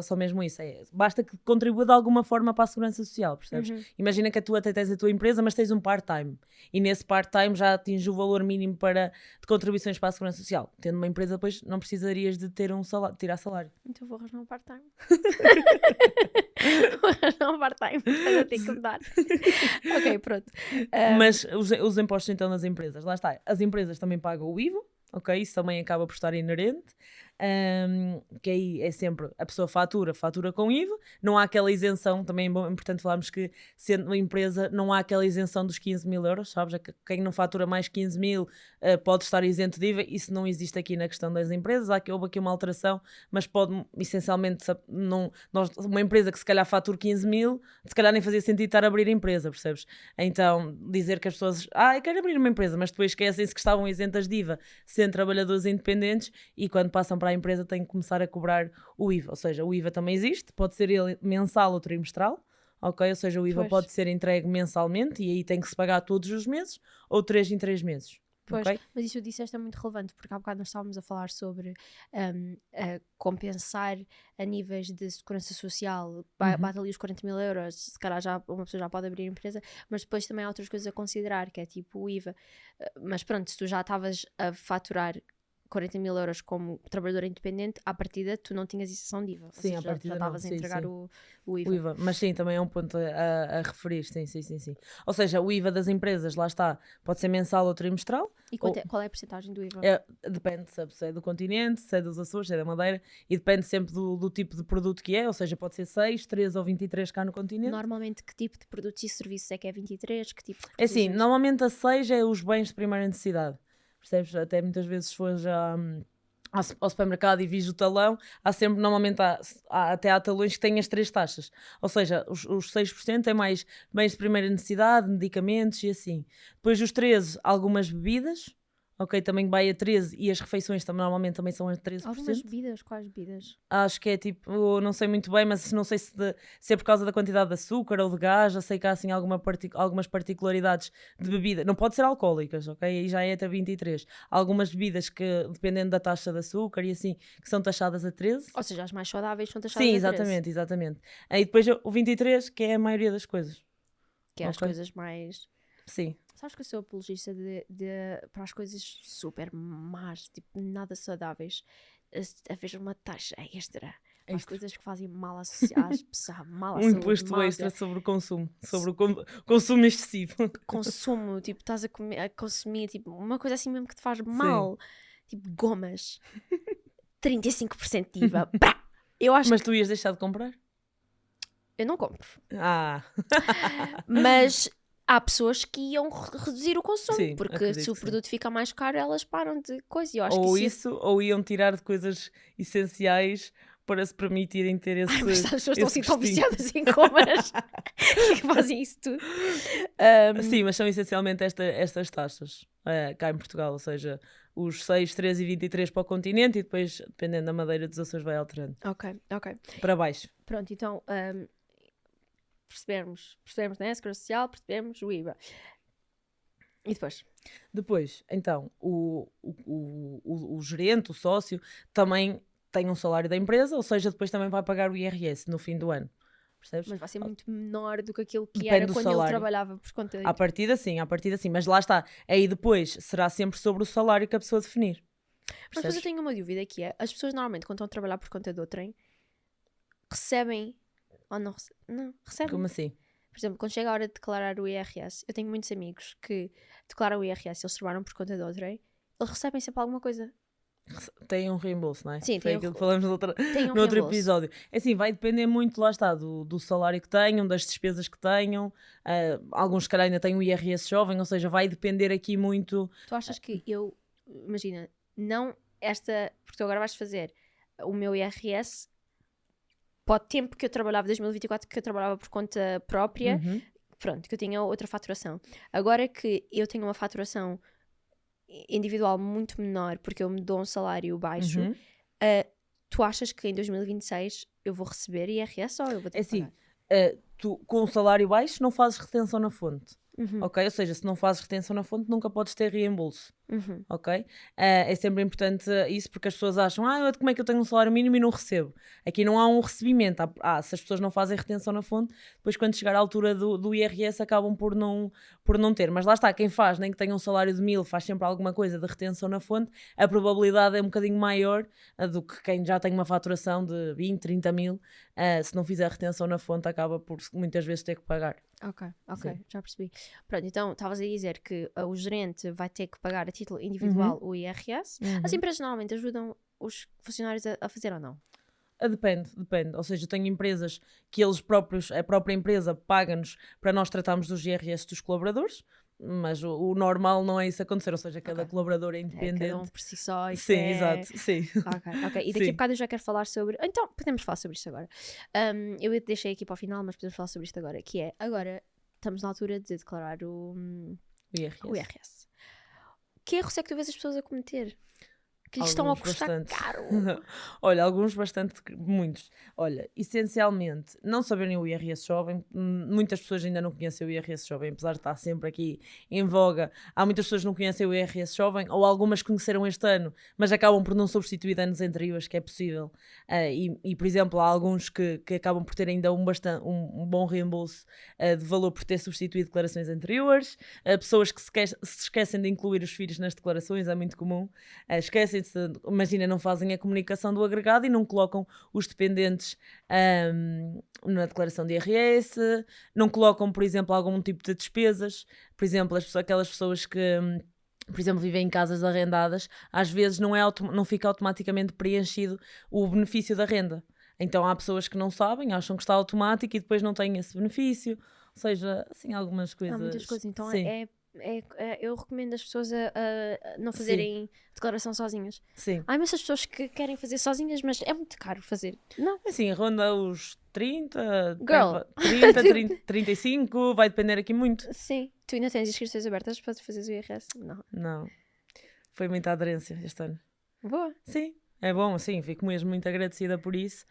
só mesmo isso. Basta que contribua de alguma forma para a Segurança Social, percebes? Imagina que tu até tens a tua empresa, mas tens um part-time, e nesse part-time já atinge o valor mínimo de contribuições para a Segurança Social. Tendo uma empresa, depois não precisarias de ter tirar salário. Então vou arranjar um part-time. Vou arranjar um part-time, eu tenho que mudar. Ok, pronto. Mas os impostos então nas empresas, lá está, as empresas também pagam o IVA, ok? Isso também acaba por estar inerente. Que aí é sempre a pessoa fatura com IVA, não há aquela isenção, também é importante falarmos que sendo uma empresa não há aquela isenção dos 15 mil euros, sabes? Quem não fatura mais 15 mil pode estar isento de IVA, isso não existe aqui na questão das empresas, houve aqui uma alteração, mas pode essencialmente, uma empresa que se calhar fatura 15 mil, se calhar nem fazia sentido estar a abrir a empresa, percebes? Então dizer que as pessoas, eu quero abrir uma empresa, mas depois esquecem-se que estavam isentas de IVA, sendo trabalhadores independentes, e quando passam para a empresa tem que começar a cobrar o IVA, ou seja, o IVA também existe, pode ser ele mensal ou trimestral, ok? Ou seja, o IVA pode ser entregue mensalmente e aí tem que se pagar todos os meses ou 3 em 3 meses. Pois, okay? Mas isso que disseste é muito relevante, porque há bocado nós estávamos a falar sobre compensar a níveis de segurança social, bate ali os 40 mil euros, se calhar uma pessoa já pode abrir a empresa, mas depois também há outras coisas a considerar, que é tipo o IVA. Mas pronto, se tu já estavas a faturar 40 mil euros como trabalhadora independente, à partida tu não tinhas isenção de IVA. Sim, à partida já estavas a entregar sim. O IVA. O IVA. Mas sim, também é um ponto a referir, sim. Ou seja, o IVA das empresas, lá está, pode ser mensal ou trimestral. E qual é a porcentagem do IVA? Depende se é do continente, se é dos Açores, se é da Madeira, e depende sempre do tipo de produto que é, ou seja, pode ser 6, 3 ou 23 cá no continente. Normalmente, que tipo de produtos e serviços é que é 23? Que tipo de é assim, normalmente a 6 é os bens de primeira necessidade. Percebes? Até muitas vezes se fores ao supermercado e vis o talão, normalmente até há talões que têm as 3 taxas. Ou seja, os 6% é mais bens de primeira necessidade, medicamentos e assim. Depois os 13, algumas bebidas, ok, também vai a 13 e as refeições normalmente também são a 13%. Algumas bebidas? Quais bebidas? Acho que é tipo, não sei muito bem, mas não sei se é por causa da quantidade de açúcar ou de gás, já sei que há assim algumas particularidades de bebida, não pode ser alcoólicas, ok, aí já é até 23. Há algumas bebidas que, dependendo da taxa de açúcar e assim, que são taxadas a 13. Ou seja, as mais saudáveis são taxadas Sim, a 13. exatamente. Aí depois o 23, que é a maioria das coisas. Que é as coisas mais... Sim. Sabes que eu sou apologista para as coisas super más, tipo, nada saudáveis, a ver uma taxa extra para as coisas que fazem mal às pessoas, mal à saúde. Imposto extra sobre o consumo, sobre o consumo excessivo. Consumo, tipo, estás a consumir, tipo, uma coisa assim mesmo que te faz mal. Sim. Tipo, gomas. 35% de IVA. Mas tu ias deixar de comprar? Eu não compro. Mas... há pessoas que iam reduzir o consumo, sim, porque se o produto fica mais caro, elas param de coisa. Eu acho ou iam tirar de coisas essenciais para se permitirem ter esse. Mas as pessoas estão assim tão viciadas em compras que fazem isso tudo. Sim, mas são essencialmente estas taxas cá em Portugal, ou seja, os 6, 13 e 23 para o continente e depois, dependendo da Madeira dos Açores, vai alterando. Ok. Para baixo. Pronto, então... Percebemos, né? Segurança Social, percebemos o IVA. E depois? Depois, então, o gerente, o sócio, também tem um salário da empresa, ou seja, depois também vai pagar o IRS no fim do ano. Percebes? Mas vai ser muito menor do que aquilo que depende era quando ele trabalhava por conta dele. À partida sim, mas lá está. Aí depois será sempre sobre o salário que a pessoa definir. Percebes? Mas depois eu tenho uma dúvida que é, as pessoas normalmente quando estão a trabalhar por conta de outrem, recebem... ou não recebem? Como assim? Por exemplo, quando chega a hora de declarar o IRS, eu tenho muitos amigos que declaram o IRS, eles trabalham por conta de outrem, eles recebem sempre alguma coisa. Tem um reembolso, não é? Sim, foi tem aquilo que falamos no outro reembolso. episódio. É assim, vai depender muito, lá está, do salário que tenham, das despesas que tenham. Alguns, se calhar, ainda têm o IRS jovem, ou seja, vai depender aqui muito. Tu achas que imagina, não porque tu agora vais fazer o meu IRS para o tempo que eu trabalhava, 2024, que eu trabalhava por conta própria, pronto, que eu tinha outra faturação. Agora que eu tenho uma faturação individual muito menor, porque eu me dou um salário baixo, tu achas que em 2026 eu vou receber IRS ou eu vou ter que pagar? Tu com um salário baixo não fazes retenção na fonte. Ok? Ou seja, se não fazes retenção na fonte, nunca podes ter reembolso. Ok? É sempre importante isso, porque as pessoas acham, como é que eu tenho um salário mínimo e não recebo? Aqui não há um recebimento. Se as pessoas não fazem retenção na fonte, depois quando chegar à altura do IRS acabam por não ter. Mas lá está, quem faz, nem que tenha um salário de 1000, faz sempre alguma coisa de retenção na fonte, a probabilidade é um bocadinho maior do que quem já tem uma faturação de 20, 30 mil. Se não fizer retenção na fonte, acaba por muitas vezes ter que pagar. Ok, Sim. já percebi. Pronto, então estavas a dizer que o gerente vai ter que pagar a título individual o IRS. As empresas normalmente ajudam os funcionários a fazer ou não? Depende. Ou seja, eu tenho empresas que eles próprios, a própria empresa paga-nos para nós tratarmos dos IRS dos colaboradores, mas o normal não é isso acontecer, ou seja, cada colaborador é independente. Cada um por si só. Sim, exato, sim. Ok. E daqui a bocado eu já quero falar sobre... Então, podemos falar sobre isto agora. Eu deixei aqui para o final, mas podemos falar sobre isto agora, que é, agora estamos na altura de declarar o IRS. Que erros é que tu vês as pessoas a cometer? Que lhes estão a custar caro? Olha, muitos. Olha, essencialmente, não saberem o IRS jovem, muitas pessoas ainda não conhecem o IRS jovem, apesar de estar sempre aqui em voga. Há muitas pessoas que não conhecem o IRS jovem, ou algumas conheceram este ano, mas acabam por não substituir anos anteriores, que é possível. E por exemplo, há alguns que acabam por ter ainda um bom reembolso de valor por ter substituído declarações anteriores. Pessoas que se esquecem de incluir os filhos nas declarações, é muito comum. Esquecem, imagina, não fazem a comunicação do agregado e não colocam os dependentes na declaração de IRS, não colocam, por exemplo, algum tipo de despesas. Por exemplo, aquelas pessoas que, por exemplo, vivem em casas arrendadas, às vezes não fica automaticamente preenchido o benefício da renda. Então há pessoas que não sabem, acham que está automático e depois não têm esse benefício. Ou seja, assim, algumas coisas. Há muitas coisas. Então sim. Eu recomendo as pessoas a não fazerem declaração sozinhas. Sim. Há imensas pessoas que querem fazer sozinhas, mas é muito caro fazer. Não. Assim, ronda os 30, Girl. 35, vai depender aqui muito. Sim. Tu ainda tens inscrições abertas para fazeres o IRS? Não. Foi muita aderência este ano. Boa. Sim. É bom, sim, fico mesmo muito agradecida por isso.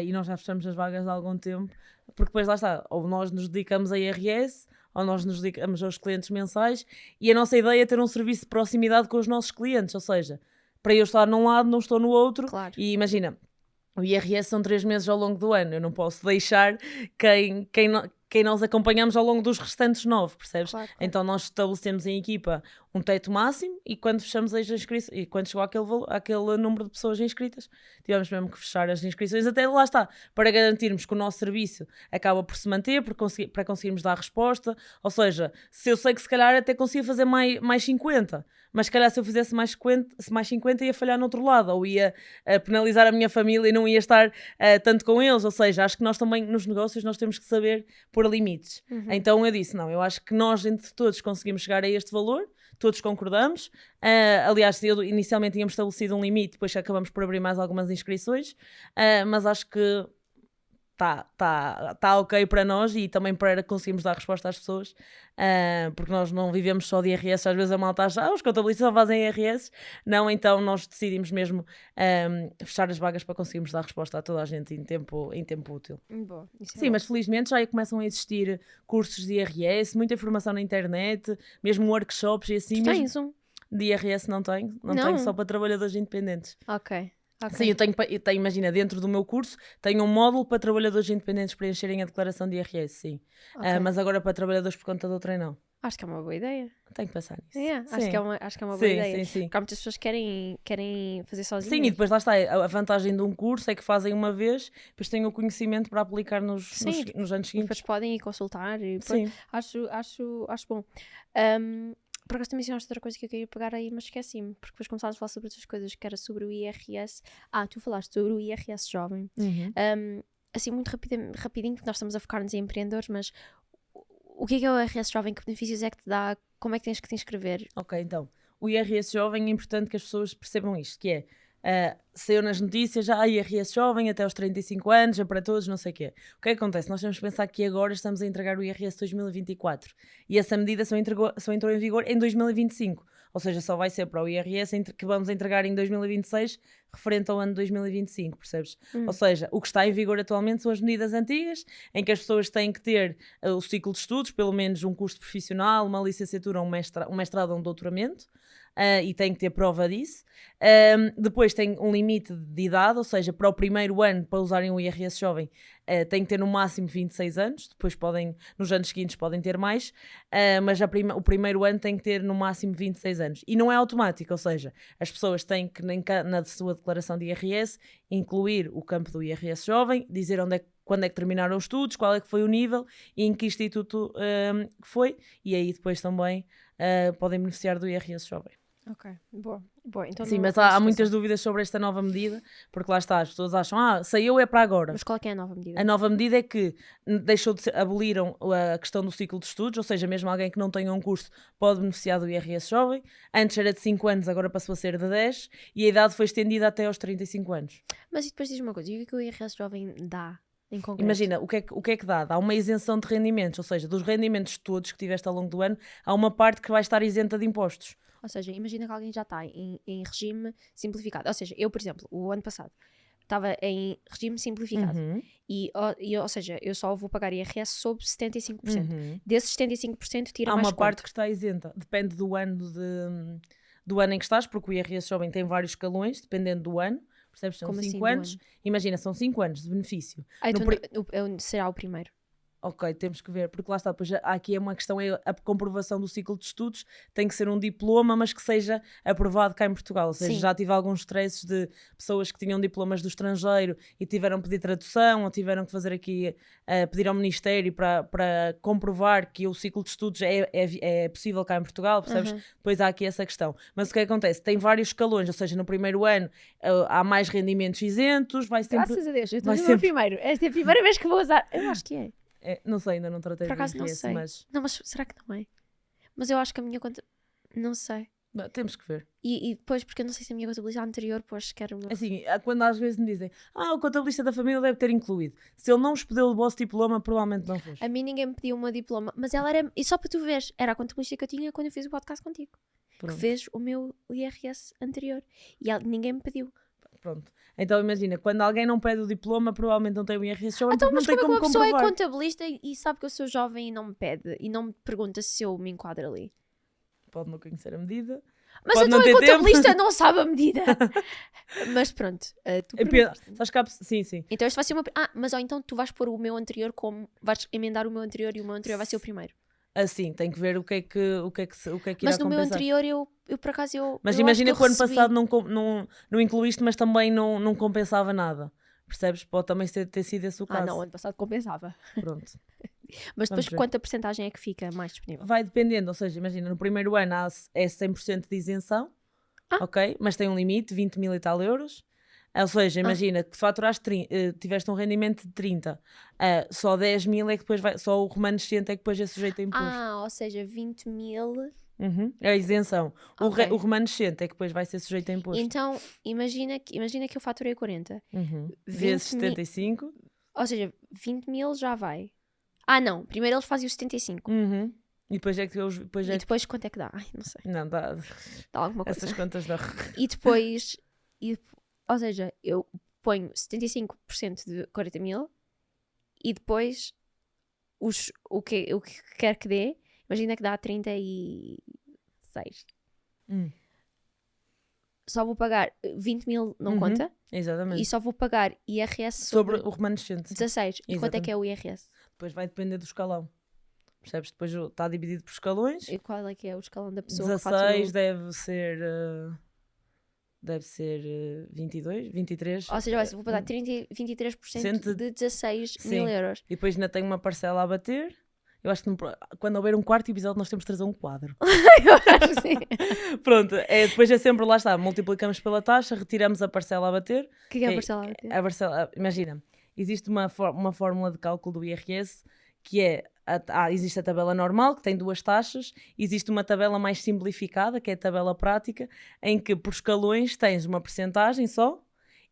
E nós já fechamos as vagas há algum tempo, porque depois lá está, ou nós nos dedicamos a IRS, ou nós nos dedicamos aos clientes mensais, e a nossa ideia é ter um serviço de proximidade com os nossos clientes, ou seja, para eu estar num lado, não estou no outro. Claro. E imagina, o IRS são 3 meses ao longo do ano, eu não posso deixar quem nós acompanhamos ao longo dos restantes 9, percebes? Claro. Então nós estabelecemos em equipa um teto máximo e quando fechamos as inscrições, e quando chegou aquele número de pessoas inscritas, tivemos mesmo que fechar as inscrições, até lá está, para garantirmos que o nosso serviço acaba por se manter, para conseguirmos dar resposta. Ou seja, se eu sei que se calhar até consigo fazer mais 50, mas se calhar se eu fizesse mais 50 ia falhar no outro lado, ou ia penalizar a minha família e não ia estar tanto com eles. Ou seja, acho que nós também nos negócios nós temos que saber pôr limites. Então eu disse, eu acho que nós entre todos conseguimos chegar a este valor, todos concordamos. Aliás, inicialmente tínhamos estabelecido um limite, depois acabamos por abrir mais algumas inscrições, mas acho que está ok para nós e também para conseguirmos dar resposta às pessoas, porque nós não vivemos só de IRS. Às vezes a malta acha, os contabilistas só fazem IRS. Não, então nós decidimos mesmo fechar as vagas para conseguirmos dar resposta a toda a gente em tempo útil. Bom, sim, mas felizmente já começam a existir cursos de IRS, muita informação na internet, mesmo workshops e assim. Tu tens um? De IRS não tenho só para trabalhadores independentes. Ok. Sim, eu tenho, imagina, dentro do meu curso, tenho um módulo para trabalhadores independentes preencherem a declaração de IRS, sim. Okay. Mas agora para trabalhadores por conta de outrem não. Acho que é uma boa ideia. Tenho que pensar nisso. Acho que é uma boa ideia. Sim. Porque há muitas pessoas que querem fazer sozinhas. Sim, e depois lá está, a vantagem de um curso é que fazem uma vez, depois têm o conhecimento para aplicar nos anos seguintes. Depois podem ir consultar. E depois, sim. Acho bom. Por acaso também mencionaste outra coisa que eu queria pegar aí, mas esqueci-me, porque depois começámos a falar sobre outras coisas, que era sobre o IRS. Tu falaste sobre o IRS jovem. Assim, muito rapidinho, porque nós estamos a focar-nos em empreendedores, mas o que é o IRS jovem? Que benefícios é que te dá? Como é que tens que te inscrever? Ok, então, o IRS jovem é importante que as pessoas percebam isto, que é, saiu nas notícias, já IRS jovem até aos 35 anos, é para todos, não sei o quê. O que é que acontece? Nós temos que pensar que agora estamos a entregar o IRS 2024 e essa medida só entrou em vigor em 2025, ou seja, só vai ser para o IRS que vamos entregar em 2026, referente ao ano 2025, percebes? Ou seja, o que está em vigor atualmente são as medidas antigas, em que as pessoas têm que ter o ciclo de estudos, pelo menos um curso profissional, uma licenciatura, um mestrado ou um doutoramento, e têm que ter prova disso. Depois tem um limite de idade, ou seja, para o primeiro ano, para usarem o IRS jovem, têm que ter no máximo 26 anos, depois nos anos seguintes podem ter mais, mas o primeiro ano tem que ter no máximo 26 anos. E não é automático, ou seja, as pessoas têm que, na sua declaração de IRS, incluir o campo do IRS jovem, dizer quando é que terminaram os estudos, qual é que foi o nível e em que instituto foi, e aí depois também podem beneficiar do IRS jovem. Ok, boa. Então sim, mas há muitas dúvidas sobre esta nova medida, porque lá está, as pessoas acham, saiu é para agora. Mas qual é que é a nova medida? A nova medida é que aboliram a questão do ciclo de estudos, ou seja, mesmo alguém que não tenha um curso pode beneficiar do IRS jovem. Antes era de 5 anos, agora passou a ser de 10, e a idade foi estendida até aos 35 anos. Mas e depois diz uma coisa, e o que o IRS jovem dá? Em concreto? Imagina, o que é que dá? Dá uma isenção de rendimentos, ou seja, dos rendimentos todos que tiveste ao longo do ano, há uma parte que vai estar isenta de impostos. Ou seja, imagina que alguém já está em regime simplificado. Ou seja, eu, por exemplo, o ano passado estava em regime simplificado. Ou seja, eu só vou pagar IRS sobre 75%. Desses 75% tira mais Há uma parte quanto? que está isenta. Depende do ano do ano em que estás, porque o IRS jovem tem vários escalões, dependendo do ano. Percebes? São 5 anos. Imagina, são 5 anos de benefício. Então será o primeiro. Ok, temos que ver, porque lá está, depois aqui é uma questão, a comprovação do ciclo de estudos tem que ser um diploma, mas que seja aprovado cá em Portugal, ou seja, já tive alguns stresses de pessoas que tinham diplomas do estrangeiro e tiveram que pedir tradução, ou tiveram que fazer aqui, pedir ao Ministério para comprovar que o ciclo de estudos é possível cá em Portugal, percebes? Depois há aqui essa questão. Mas o que acontece? Tem vários escalões, ou seja, no primeiro ano há mais rendimentos isentos, vai sempre... Graças a Deus, eu estou no meu primeiro. Esta é a primeira vez que vou usar. Eu acho que é. Não sei, ainda não tratei por acaso do não IRS, sei. mas... Não, mas será que não é? Mas eu acho que a minha conta... Não sei. Temos que ver. E depois, porque eu não sei se a minha contabilidade anterior, pois quero... Assim, quando às vezes me dizem o contabilista da família deve ter incluído. Se ele não vos pediu o vosso diploma, provavelmente não fez. A mim ninguém me pediu uma diploma, mas ela era... E só para tu veres, era a contabilista que eu tinha quando eu fiz o podcast contigo. Pronto. Que fez o meu IRS anterior. E ninguém me pediu. Pronto. Então imagina, quando alguém não pede o diploma, provavelmente não tem o IRS jovem, então, porque não tem como comprovar. Mas como uma pessoa é contabilista e sabe que eu sou jovem e não me pede, e não me pergunta se eu me enquadro ali? Pode não conhecer a medida. Mas pode então não a contabilista tempo. não sabe a medida. Mas pronto, tu Sim. Então este vai ser o meu... mas então tu vais pôr o meu anterior como... Vais emendar o meu anterior e o meu anterior vai ser o primeiro. Assim, tem que ver o que é que irá compensar. Mas no meu anterior eu por acaso Mas eu imagina que o ano recebi... passado não incluíste, mas também não compensava nada. Percebes? Pode também ter sido esse o caso. Não, ano passado compensava. Pronto. Mas depois quanta porcentagem é que fica mais disponível? Vai dependendo, ou seja, imagina, no primeiro ano é 100% de isenção, ok? Mas tem um limite, 20 mil e tal euros. Ou seja, imagina que faturaste tiveste um rendimento de 30, só 10 mil é que depois só o remanescente é que depois é sujeito a imposto. Ou seja, 20 mil... É a isenção. Okay. O remanescente é que depois vai ser sujeito a imposto. Então, imagina que eu faturei 40. Vezes 75. Ou seja, 20 mil já vai. Não. Primeiro eles fazem os 75. E depois é que E depois quanto é que dá? Não sei. Não, dá alguma coisa. Essas contas dá. E depois... ou seja, eu ponho 75% de 40 mil e depois o que quer que dê, imagina que dá 36. Só vou pagar 20 mil, não conta? Exatamente. E só vou pagar IRS sobre o remanescente. 16. E quanto é que é o IRS? Depois vai depender do escalão. Percebes? Depois está dividido por escalões. E qual é que é o escalão da pessoa 16 que faturou? deve ser 22, 23. Ou seja, vou pagar 23% de 16 mil euros. E depois ainda tenho uma parcela a bater Eu acho que quando houver um quarto episódio nós temos de trazer um quadro. Eu acho que sim. Pronto, depois é sempre, lá está, multiplicamos pela taxa, retiramos a parcela a bater. O que é a parcela a bater? A parcela, imagina, existe uma fórmula de cálculo do IRS que é, existe a tabela normal, que tem 2 taxas, existe uma tabela mais simplificada, que é a tabela prática, em que por escalões tens uma percentagem só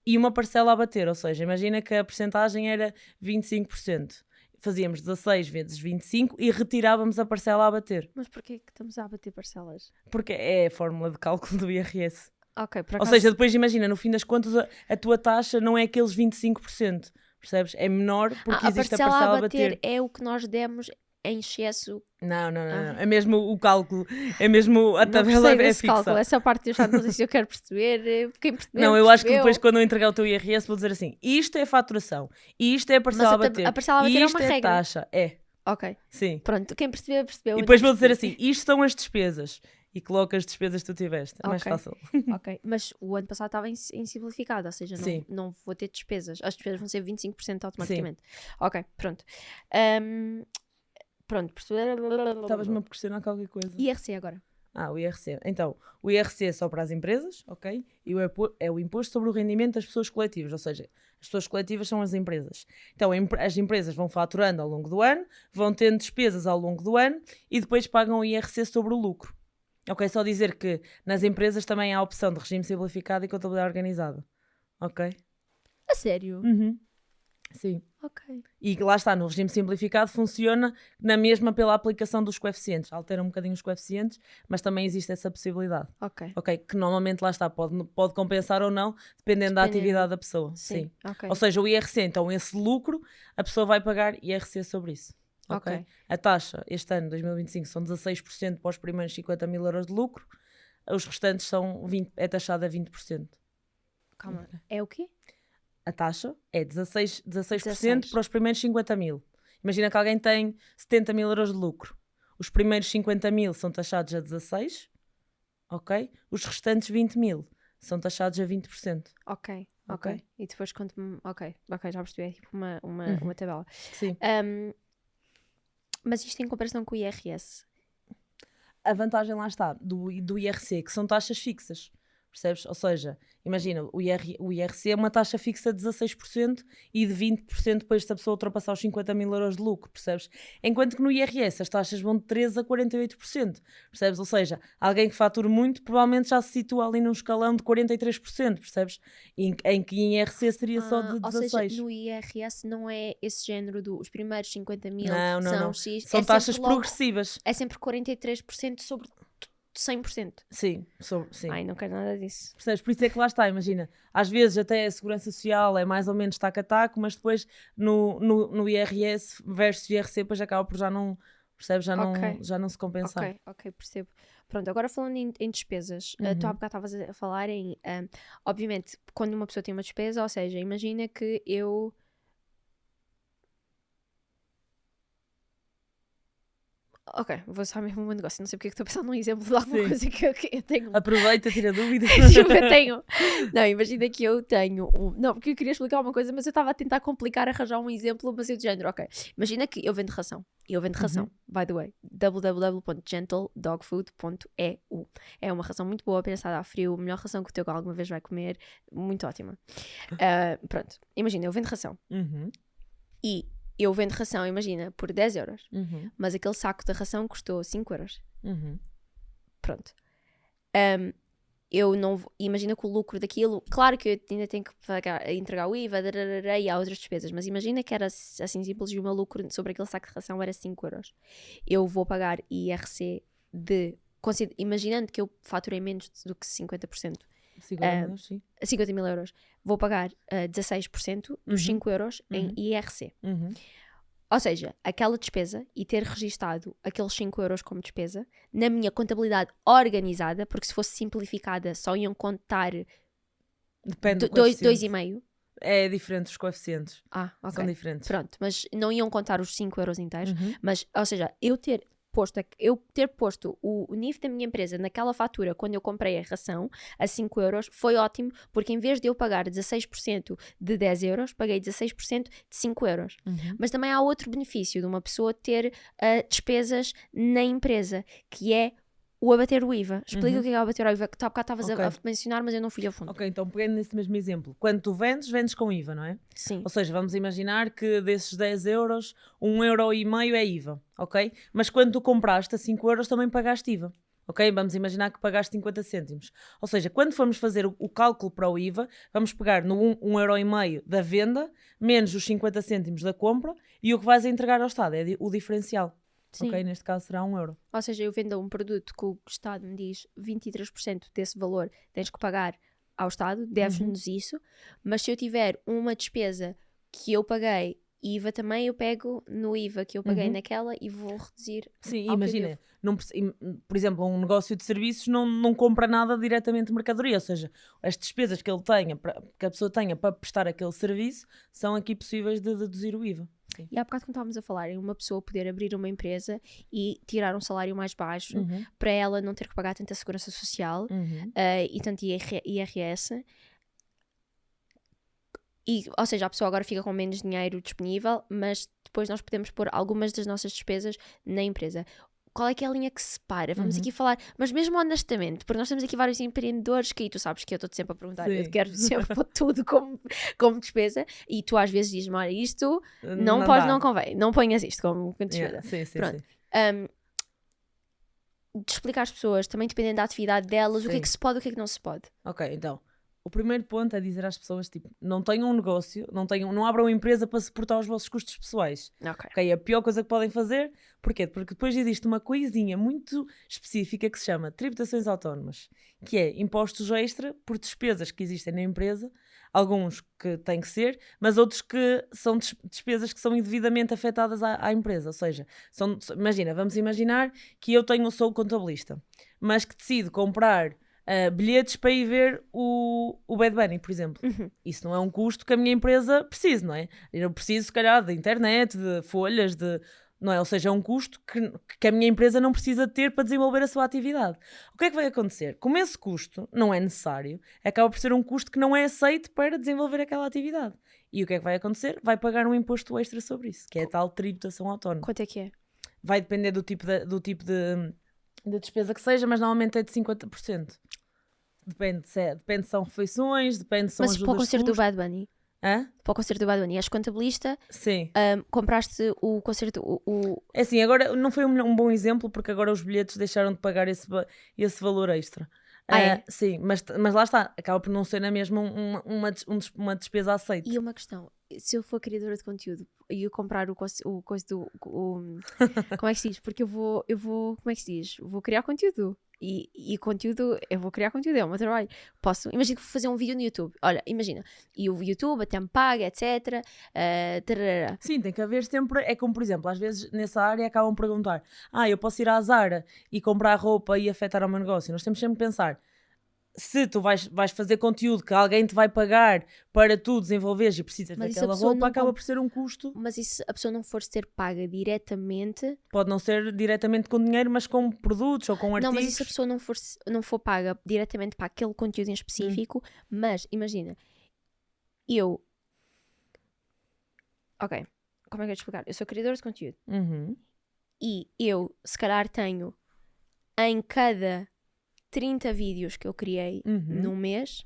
e uma parcela a bater, ou seja, imagina que a percentagem era 25%. Fazíamos 16 vezes 25 e retirávamos a parcela a bater. Mas porquê que estamos a bater parcelas? Porque é a fórmula de cálculo do IRS. Ok, por Ou acaso... seja, depois imagina, no fim das contas a tua taxa não é aqueles 25%, percebes? É menor porque existe a parcela a bater. É o que nós demos em excesso. Não. É mesmo o cálculo, é mesmo a tabela é fixa. Cálculo. Essa parte eu já não sei se eu quero perceber. Quem percebeu, não, eu acho que depois quando eu entregar o teu IRS vou dizer assim, isto é faturação, isto é a parcela a bater, a parcela a bater isto é uma regra. Taxa, é. Ok. Sim. Pronto, quem percebeu. E depois vou dizer assim, isto são as despesas. E coloca as despesas que tu tiveste. É mais fácil. Ok, mas o ano passado estava em simplificado, ou seja, não vou ter despesas. As despesas vão ser 25% automaticamente. Sim. Ok, pronto. Pronto, estavas-me a questionar qualquer coisa. IRC agora. O IRC. Então, o IRC é só para as empresas, ok? E é o imposto sobre o rendimento das pessoas coletivas, ou seja, as pessoas coletivas são as empresas. Então, as empresas vão faturando ao longo do ano, vão tendo despesas ao longo do ano e depois pagam o IRC sobre o lucro. Ok, só dizer que nas empresas também há a opção de regime simplificado e contabilidade organizada. Ok? A sério? Uhum. Sim. Ok. E lá está, no regime simplificado funciona na mesma pela aplicação dos coeficientes. Altera um bocadinho os coeficientes, mas também existe essa possibilidade. Ok. Que normalmente lá está, pode compensar ou não, dependendo da atividade da pessoa. Sim. Okay. Ou seja, o IRC, então esse lucro, a pessoa vai pagar IRC sobre isso. Ok. A taxa, este ano, 2025, são 16% para os primeiros 50 mil euros de lucro, os restantes é taxado a 20%. Calma, é o quê? A taxa é 16% para os primeiros 50 mil. Imagina que alguém tem 70 mil euros de lucro. Os primeiros 50 mil são taxados a 16%, ok? Os restantes 20 mil são taxados a 20%. Ok. E depois conto-me... Ok, já percebi, é tipo uma tabela. Sim. Mas isto em comparação com o IRS? A vantagem lá está, do IRC, que são taxas fixas, percebes? Ou seja, imagina, o IRC é uma taxa fixa de 16% e de 20% depois se a pessoa ultrapassar os 50 mil euros de lucro, percebes? Enquanto que no IRS as taxas vão de 13% a 48%, percebes? Ou seja, alguém que fature muito provavelmente já se situa ali num escalão de 43%, percebes? Em que em IRC seria só de 16%. Ou seja, no IRS não é esse género os primeiros 50 mil não. X. São taxas progressivas. É sempre 43% sobre 100%. Sim. Ai, não quero nada disso. Percebes? Por isso é que lá está, imagina. Às vezes até a segurança social é mais ou menos taco a taco, mas depois no IRS versus IRC depois acaba por já não, percebes? Já não se compensar. Ok, percebo. Pronto, agora falando em despesas, tu há bocado estavas a falar em, obviamente, quando uma pessoa tem uma despesa, ou seja, imagina que eu... Ok, vou usar mesmo um negócio. Não sei porque é que estou a pensar num exemplo de alguma coisa que eu tenho. Aproveita, tira dúvidas. eu tenho. Não, imagina que eu tenho Não, porque eu queria explicar uma coisa, mas eu estava a tentar complicar, arranjar um exemplo, mas eu de género, ok. Imagina que eu vendo ração. By the way, www.gentledogfood.eu. É uma ração muito boa, pensada a frio, a melhor ração que o teu cão alguma vez vai comer. Muito ótima. Pronto, imagina, eu vendo ração. E eu vendo ração, imagina, por 10 euros. Mas aquele saco de ração custou 5 euros. Pronto. Eu não... Imagina que o lucro daquilo... Claro que eu ainda tenho que entregar o IVA e há outras despesas. Mas imagina que era assim simples e o meu lucro sobre aquele saco de ração era 5 euros. Eu vou pagar IRC imaginando que eu faturei menos do que 50%. 50 mil euros. Vou pagar 16% dos 5 euros em IRC. Ou seja, aquela despesa e ter registado aqueles 5 euros como despesa na minha contabilidade organizada, porque se fosse simplificada só iam contar 2,5. É diferente os coeficientes. Ok. São diferentes. Pronto, mas não iam contar os 5 euros inteiros. Mas, ou seja, eu ter ter posto o NIF da minha empresa naquela fatura quando eu comprei a ração a 5 euros foi ótimo, porque em vez de eu pagar 16% de 10 euros, paguei 16% de 5 euros. Mas também há outro benefício de uma pessoa ter despesas na empresa, que é o abater o IVA. Explica o que é o abater o IVA, que tu há bocado estavas a mencionar, mas eu não fui a fundo. Ok, então pegando nesse mesmo exemplo, quando tu vendes com IVA, não é? Sim. Ou seja, vamos imaginar que desses 10 euros, 1,5€ é IVA, ok? Mas quando tu compraste a 5 euros também pagaste IVA, ok? Vamos imaginar que pagaste 50 cêntimos. Ou seja, quando formos fazer o cálculo para o IVA, vamos pegar no 1,5€ da venda, menos os 50 cêntimos da compra, e o que vais entregar ao Estado é o diferencial. Sim. Ok, neste caso será 1€. Ou seja, eu vendo um produto que o Estado me diz 23% desse valor tens que pagar ao Estado, deves-nos isso, mas se eu tiver uma despesa que eu paguei IVA também, eu pego no IVA que eu paguei naquela e vou reduzir. Sim, imagina, por exemplo, um negócio de serviços não compra nada diretamente de mercadoria, ou seja, as despesas que ele tenha, que a pessoa tenha para prestar aquele serviço, são aqui possíveis de deduzir o IVA. Sim. E há bocado, quando estávamos a falar em uma pessoa poder abrir uma empresa e tirar um salário mais baixo para ela não ter que pagar tanta segurança social e tanto IRS. Ou seja, a pessoa agora fica com menos dinheiro disponível, mas depois nós podemos pôr algumas das nossas despesas na empresa. Qual é que é a linha que separa? Vamos aqui falar, mas mesmo honestamente, porque nós temos aqui vários empreendedores que tu sabes que eu estou-te sempre a perguntar, eu quero sempre pôr tudo como despesa, e tu às vezes dizes-me, olha, isto não convém, não ponhas isto como despesa. Pronto. De explicar às pessoas, também dependendo da atividade delas, o que é que se pode e o que é que não se pode. Ok, então, o primeiro ponto é dizer às pessoas, tipo, não tenham um negócio, não abram uma empresa para suportar os vossos custos pessoais. Ok, a pior coisa que podem fazer, porquê? Porque depois existe uma coisinha muito específica que se chama tributações autónomas, que é impostos extra por despesas que existem na empresa, alguns que têm que ser, mas outros que são despesas que são indevidamente afetadas à empresa, ou seja, vamos imaginar que eu sou contabilista, mas que decido comprar bilhetes para ir ver o Bad Bunny, por exemplo. Isso não é um custo que a minha empresa precise, não é? Eu preciso, se calhar, de internet, de folhas, não é? Ou seja, é um custo que a minha empresa não precisa ter para desenvolver a sua atividade. O que é que vai acontecer? Como esse custo não é necessário, acaba por ser um custo que não é aceito para desenvolver aquela atividade. E o que é que vai acontecer? Vai pagar um imposto extra sobre isso, que é a tal tributação autónoma. Quanto é que é? Vai depender do tipo de despesa que seja, mas normalmente é de 50%. Depende se são refeições, depende se são ajudas de custo. Mas para o concerto do Bad Bunny? Hã? Para o concerto do Bad Bunny, és contabilista? Sim. Compraste o concerto... É assim, agora não foi um bom exemplo, porque agora os bilhetes deixaram de pagar esse valor extra. É? Sim, mas lá está, acaba por não ser na mesma uma despesa aceita. E uma questão, se eu for criadora de conteúdo e eu comprar o coisa do... como é que se diz? Porque eu vou como é que se diz? Vou criar conteúdo. E conteúdo, eu vou criar conteúdo, é o meu trabalho. Imagina que vou fazer um vídeo no YouTube. Olha, imagina, e o YouTube até me paga, etc. Sim, tem que haver sempre. É como, por exemplo, às vezes nessa área acabam por perguntar: eu posso ir à Zara e comprar roupa e afetar o meu negócio? Nós temos sempre que pensar: se tu vais fazer conteúdo que alguém te vai pagar para tu desenvolveres e precisas daquela roupa, acaba por ser um custo. Mas e se a pessoa não for ser paga diretamente? Pode não ser diretamente com dinheiro, mas com produtos ou com artigos. Não, mas e se a pessoa não for paga diretamente para aquele conteúdo em específico? Mas, imagina, Ok, como é que eu te explicar? Eu sou criadora de conteúdo. E eu, se calhar, tenho em cada 30 vídeos que eu criei num mês,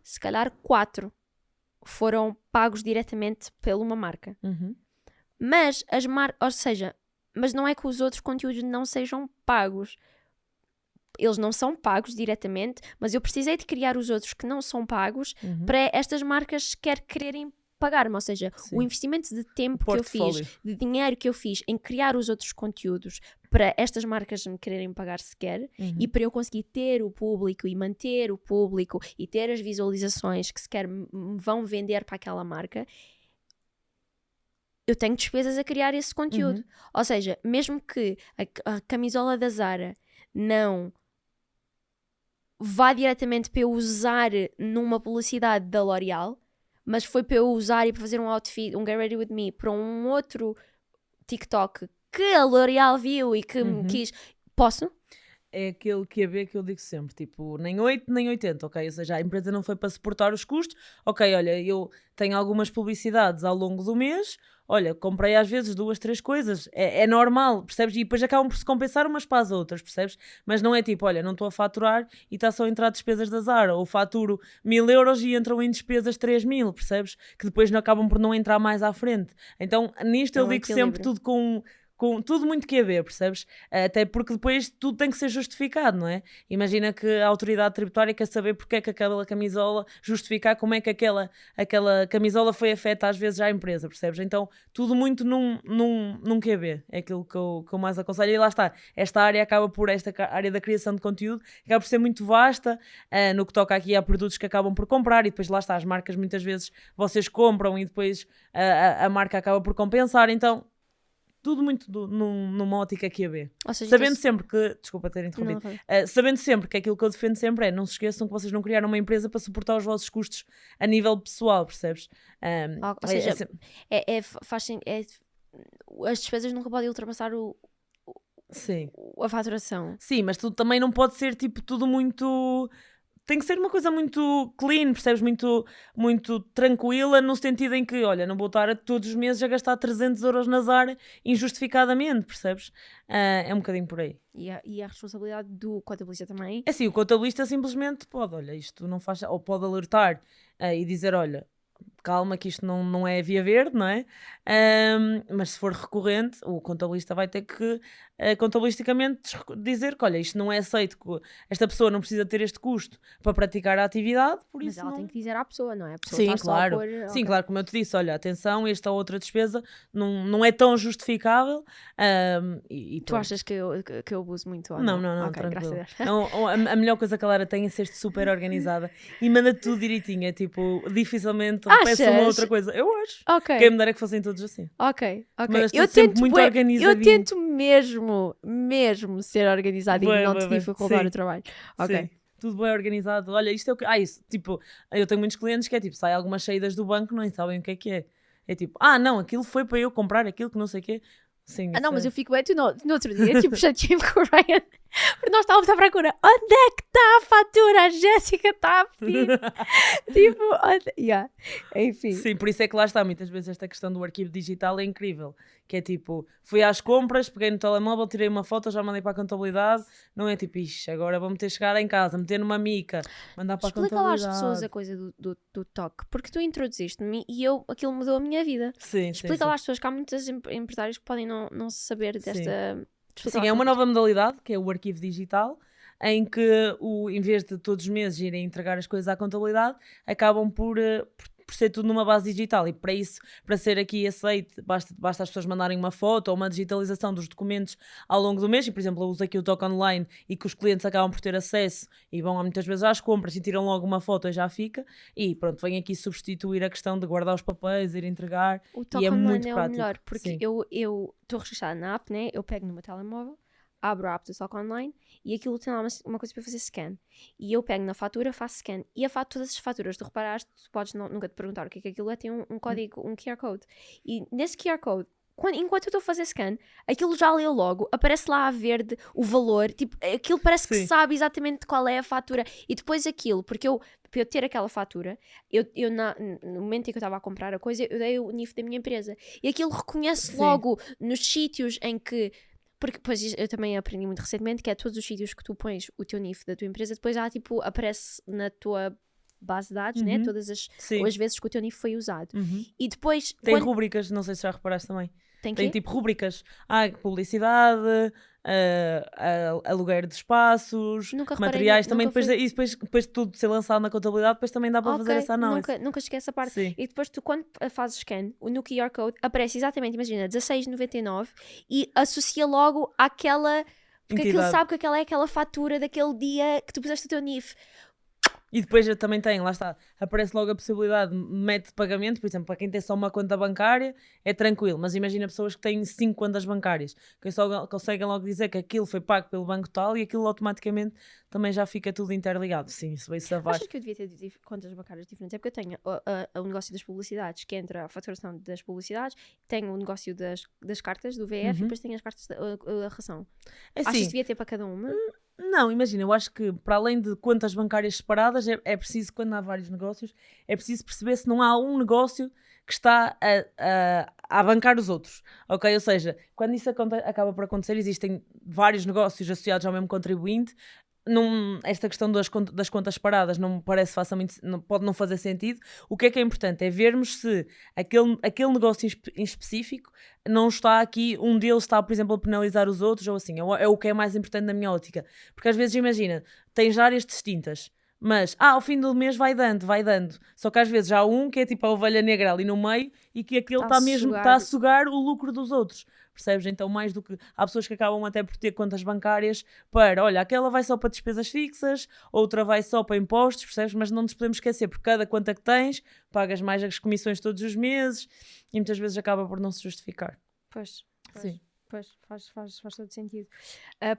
se calhar 4 foram pagos diretamente por uma marca. Mas as marcas, ou seja, mas não é que os outros conteúdos não sejam pagos. Eles não são pagos diretamente, mas eu precisei de criar os outros que não são pagos para estas marcas sequer quererem pagar-me, ou seja, o investimento de tempo que eu fiz, de dinheiro que eu fiz em criar os outros conteúdos para estas marcas me quererem pagar sequer e para eu conseguir ter o público e manter o público e ter as visualizações que sequer me vão vender para aquela marca, eu tenho despesas a criar esse conteúdo. Ou seja, mesmo que a camisola da Zara não vá diretamente para eu usar numa publicidade da L'Oréal, mas foi para eu usar e para fazer um outfit, um Get Ready With Me, para um outro TikTok que a L'Oréal viu e que me quis. Posso? É aquele QB que eu digo sempre, tipo, nem 8 nem 80, ok? Ou seja, a empresa não foi para suportar os custos, ok, olha, eu tenho algumas publicidades ao longo do mês, olha, comprei às vezes 2, 3 coisas, é normal, percebes? E depois acabam por se compensar umas para as outras, percebes? Mas não é tipo, olha, não estou a faturar e está só a entrar despesas da Zara, ou faturo 1000 euros e entram em despesas 3000, percebes? Que depois não acabam por não entrar mais à frente. Então, nisto eu digo sempre tudo com tudo muito QB, percebes? Até porque depois tudo tem que ser justificado, não é? Imagina que a autoridade tributária quer saber porque é que aquela camisola, justificar como é que aquela camisola foi afeta às vezes à empresa, percebes? Então tudo muito num QB, é aquilo que eu mais aconselho. E lá está, esta área área da criação de conteúdo, acaba por ser muito vasta, no que toca aqui a produtos que acabam por comprar, e depois lá está, as marcas muitas vezes vocês compram e depois a marca acaba por compensar, então tudo muito numa ótica QB. Sabendo sempre que... Desculpa ter interrompido. Sabendo sempre que aquilo que eu defendo sempre é, não se esqueçam que vocês não criaram uma empresa para suportar os vossos custos a nível pessoal, percebes? Ou seja, as despesas nunca podem ultrapassar a faturação. Sim, mas tudo também não pode ser tipo tudo muito... Tem que ser uma coisa muito clean, percebes? Muito, muito tranquila, no sentido em que, olha, não vou estar todos os meses a gastar 300 euros na Zara injustificadamente, percebes? É um bocadinho por aí. E a responsabilidade do contabilista também? É assim, o contabilista simplesmente pode, olha, isto não faz... Ou pode alertar e dizer, olha, calma que isto não é via verde, não é? Mas se for recorrente, o contabilista vai ter que contabilisticamente dizer que, olha, isto não é aceito, que esta pessoa não precisa ter este custo para praticar a atividade, por mas isso ela não... tem que dizer à pessoa, não é? A pessoa Sim, está claro. só a pôr, Sim, claro, como eu te disse, olha, atenção, esta outra despesa não é tão justificável. E tu achas que eu abuso muito? Ou não, okay, tranquilo. graças a Deus. A melhor coisa que a Lara tem é ser super organizada e manda tudo direitinho, é tipo, dificilmente peço uma outra coisa. Eu acho. Ok. Quem me dera que fossem todos assim. Ok. Mas eu tento muito organizadinho. Eu tento mesmo ser organizada e não te dificultar o trabalho. Ok. Sim. Tudo bem organizado. Olha, isto é o que... isso, tipo, eu tenho muitos clientes que é tipo, sai algumas saídas do banco, não sabem o que é. É tipo, não, aquilo foi para eu comprar aquilo que não sei o quê. Sim, não, mas eu fico bem, no outro dia, tipo, chateei-me com o Ryan, porque nós estávamos à procura, onde é que está a fatura? A Jéssica está a pedir, tipo, enfim. Sim, por isso é que lá está, muitas vezes esta questão do arquivo digital é incrível, que é tipo, fui às compras, peguei no telemóvel, tirei uma foto, já mandei para a contabilidade, não é tipo, agora vou meter chegar em casa, meter numa mica, mandar para a contabilidade. Explica lá às pessoas a coisa do toque, porque tu introduziste-me e aquilo mudou a minha vida. Sim, Explica lá às pessoas que há muitos empresários que podem não saber desta... Sim, é uma nova modalidade, que é o arquivo digital, em que em vez de todos os meses irem entregar as coisas à contabilidade, acabam por ser tudo numa base digital, e para isso, para ser aqui aceito, basta as pessoas mandarem uma foto ou uma digitalização dos documentos ao longo do mês. E, por exemplo, eu uso aqui o Toque Online e que os clientes acabam por ter acesso e vão muitas vezes às compras e tiram logo uma foto e já fica, e pronto, vem aqui substituir a questão de guardar os papéis, ir entregar. O Toque e é Online muito é prático. o melhor, porque eu estou registrada na app, né? Eu pego no meu telemóvel, abro a app do Toque Online e aquilo tem lá uma coisa para fazer scan. E eu pego na fatura, faço scan. E todas as faturas, tu reparaste, tu podes nunca te perguntar o que é que aquilo é, tem um código, um QR Code. E nesse QR Code, enquanto eu estou a fazer scan, aquilo já leu logo, aparece lá a verde o valor, tipo, aquilo parece que sabe exatamente qual é a fatura. E depois aquilo, porque para eu ter aquela fatura, no momento em que eu estava a comprar a coisa, eu dei o NIF da minha empresa. E aquilo reconhece logo nos sítios em que... Porque depois eu também aprendi muito recentemente que é todos os sítios que tu pões o teu NIF da tua empresa, depois já tipo aparece na tua base de dados, né? Todas as vezes que o teu NIF foi usado. E depois... Tem rubricas, não sei se já reparaste também. Tem tipo rubricas. Publicidade, aluguer de espaços, materiais também. Depois de tudo ser lançado na contabilidade, depois também dá para fazer essa análise. Nunca esquece essa parte. Sim. E depois tu, quando fazes scan, no QR Code aparece exatamente, imagina, 16,99 e associa logo àquela... Porque aquilo sabe que aquela é aquela fatura daquele dia que tu puseste o teu NIF. E depois eu também tenho, lá está, aparece logo a possibilidade de método de pagamento, por exemplo, para quem tem só uma conta bancária, é tranquilo, mas imagina pessoas que têm 5 contas bancárias, que só conseguem logo dizer que aquilo foi pago pelo banco tal e aquilo automaticamente também já fica tudo interligado. Sim, isso vai ser Achas que eu devia ter contas bancárias diferentes? É porque eu tenho o negócio das publicidades, que entra a faturação das publicidades, tenho o negócio das cartas do VF e depois tenho as cartas da ração. É Achas que assim, devia ter para cada uma? não, imagina, eu acho que para além de contas bancárias separadas, é preciso, quando há vários negócios, é preciso perceber se não há um negócio que está a bancar os outros, ok? Ou seja, quando isso acaba por acontecer, existem vários negócios associados ao mesmo contribuinte. Esta questão das contas separadas não me parece facilmente, pode não fazer sentido. O que é importante é vermos se aquele negócio em específico não está aqui, um deles está, por exemplo, a penalizar os outros ou assim, é o que é mais importante na minha ótica, porque às vezes imagina, tens áreas distintas, mas ao fim do mês vai dando, só que às vezes há um que é tipo a ovelha negra ali no meio e que aquele está a sugar o lucro dos outros. Percebes? Então, mais do que... Há pessoas que acabam até por ter contas bancárias para... Olha, aquela vai só para despesas fixas, outra vai só para impostos, percebes? Mas não nos podemos esquecer, por cada conta que tens, pagas mais as comissões todos os meses e muitas vezes acaba por não se justificar. Pois. Sim. Pois, faz todo sentido.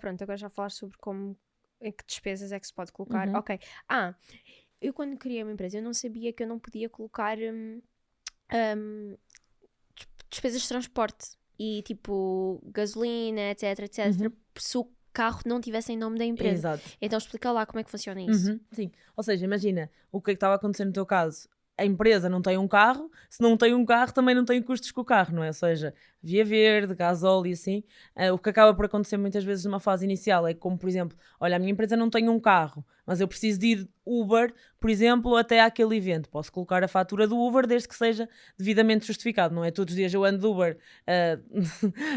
Pronto, agora já falaste sobre em que despesas é que se pode colocar. Ok. Eu quando criei uma empresa, eu não sabia que eu não podia colocar despesas de transporte. E tipo, gasolina, etc, se o carro não tivesse em nome da empresa. Exato. Então explica lá como é que funciona isso. Sim, ou seja, imagina o que é que estava a acontecer no teu caso. A empresa não tem um carro, se não tem um carro também não tem custos com o carro, não é? Ou seja, via verde, gasóleo e assim. O que acaba por acontecer muitas vezes numa fase inicial é como, por exemplo, olha, a minha empresa não tem um carro, mas eu preciso de ir Uber, por exemplo, até àquele evento. Posso colocar a fatura do Uber desde que seja devidamente justificado. Não é todos os dias eu ando de Uber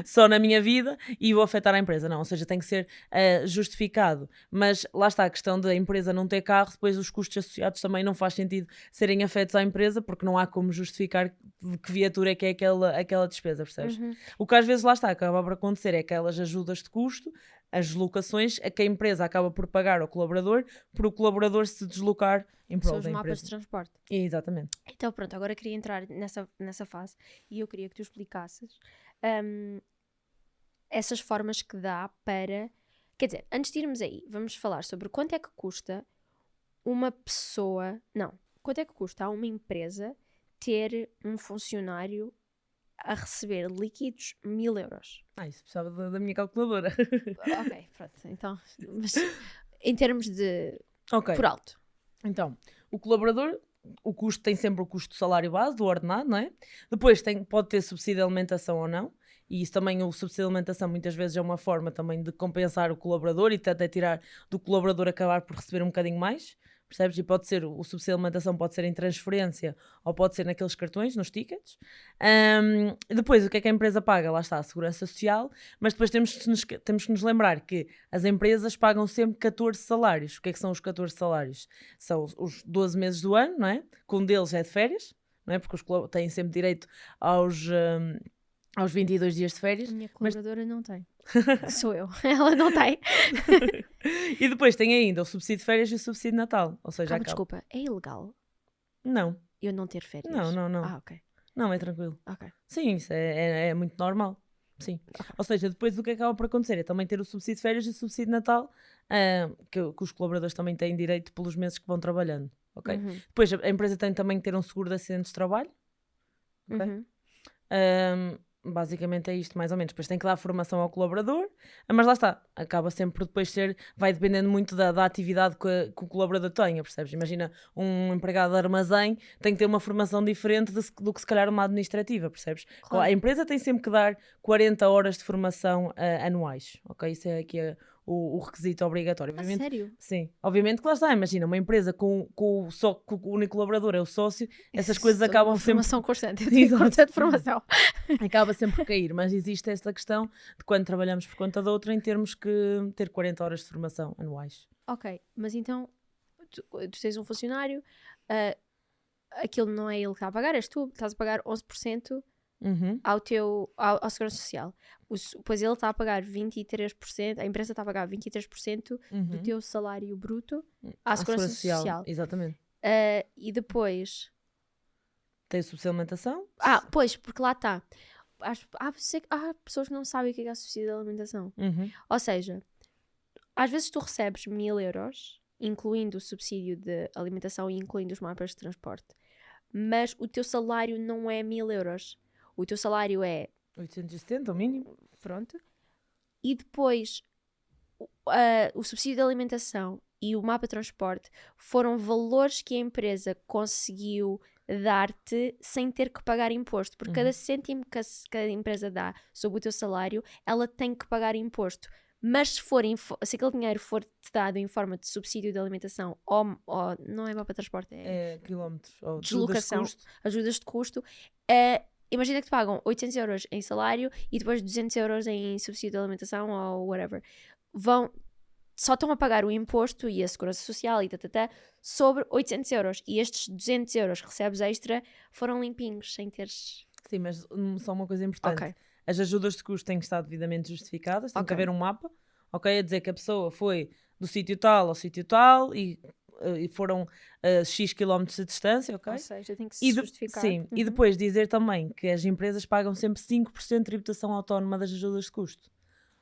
só na minha vida e vou afetar a empresa. Não, ou seja, tem que ser justificado. Mas lá está, a questão da empresa não ter carro, depois os custos associados também não faz sentido serem afetos à empresa, porque não há como justificar que viatura é que é aquela despesa, percebes? O que às vezes lá está, acaba por acontecer é aquelas ajudas de custo, as deslocações, a que a empresa acaba por pagar ao colaborador, por o colaborador se deslocar em prol da empresa. São os mapas de transporte. Exatamente. Então pronto, agora queria entrar nessa fase e eu queria que tu explicasses essas formas que dá para... Quer dizer, antes de irmos aí, vamos falar sobre quanto é que custa uma pessoa... Não, quanto é que custa a uma empresa ter um funcionário a receber líquidos 1000 euros. Isso precisava da minha calculadora. Ok, pronto. Então, mas em termos de... Ok. Por alto. Então, o colaborador, o custo tem sempre o custo do salário base, do ordenado, não é? Depois pode ter subsídio de alimentação ou não. E isso também, o subsídio de alimentação muitas vezes é uma forma também de compensar o colaborador e até tirar do colaborador acabar por receber um bocadinho mais. Percebes? E pode ser, o subsídio de alimentação pode ser em transferência ou pode ser naqueles cartões, nos tickets. Depois, o que é que a empresa paga? Lá está, a segurança social, mas depois temos que nos lembrar que as empresas pagam sempre 14 salários. O que é que são os 14 salários? São os 12 meses do ano, não é? Que um deles é de férias, não é? Porque os têm sempre direito aos 22 dias de férias. A minha colaboradora não tem. Sou eu. Ela não tem. E depois tem ainda o subsídio de férias e o subsídio de Natal. Ou seja, desculpa, é ilegal não. Eu não ter férias? Não. Ah, ok. Não, é tranquilo. Ok. Sim, isso é muito normal. Sim. Okay. Ou seja, depois o que acaba por acontecer é também ter o subsídio de férias e o subsídio de Natal, que os colaboradores também têm direito pelos meses que vão trabalhando. Ok? Depois a empresa tem também que ter um seguro de acidentes de trabalho. Ok? Basicamente é isto, mais ou menos. Depois tem que dar formação ao colaborador, mas lá está, acaba sempre por depois vai dependendo muito da atividade que o colaborador tenha, percebes? Imagina um empregado de armazém tem que ter uma formação diferente do que se calhar uma administrativa, percebes? Claro. A empresa tem sempre que dar 40 horas de formação anuais, ok? Isso é aqui o requisito obrigatório. Obviamente, sério? Sim. Obviamente que lá está, imagina, uma empresa com o único colaborador é o sócio, essas coisas acabam sempre... Formação constante, eu tenho constante formação. Acaba sempre por cair, mas existe esta questão de quando trabalhamos por conta de outra em termos que ter 40 horas de formação anuais. Ok, mas então tu tens um funcionário, aquilo não é ele que está a pagar, és tu, estás a pagar 11% ao Segurança Social. Pois ele está a pagar 23%, a empresa está a pagar 23% do teu salário bruto à Segurança Social. Exatamente. E depois... Tem subsídio de alimentação? Pois, porque lá está. Há pessoas que não sabem o que é subsídio de alimentação. Ou seja, às vezes tu recebes 1.000 euros, incluindo o subsídio de alimentação e incluindo os mapas de transporte. Mas o teu salário não é 1.000 euros. O teu salário é... 870, o mínimo. Pronto. E depois, o subsídio de alimentação e o mapa de transporte foram valores que a empresa conseguiu dar-te sem ter que pagar imposto. Por cada cêntimo que a empresa dá sobre o teu salário, ela tem que pagar imposto. Mas se aquele dinheiro for-te dado em forma de subsídio de alimentação ou não é mapa de transporte, é quilómetros ou deslocação, ajudas de custo, imagina que te pagam 800 euros em salário e depois 200 euros em subsídio de alimentação ou whatever. Só estão a pagar o imposto e a segurança social e sobre 800 euros. E estes 200 euros que recebes extra foram limpinhos, sem teres... Sim, mas só uma coisa importante. Okay. As ajudas de custo têm que estar devidamente justificadas. Tem que haver um mapa, ok? A dizer que a pessoa foi do sítio tal ao sítio tal e foram X quilómetros de distância, ok? Ou seja, tem que se justificar. Sim, e depois dizer também que as empresas pagam sempre 5% de tributação autónoma das ajudas de custo,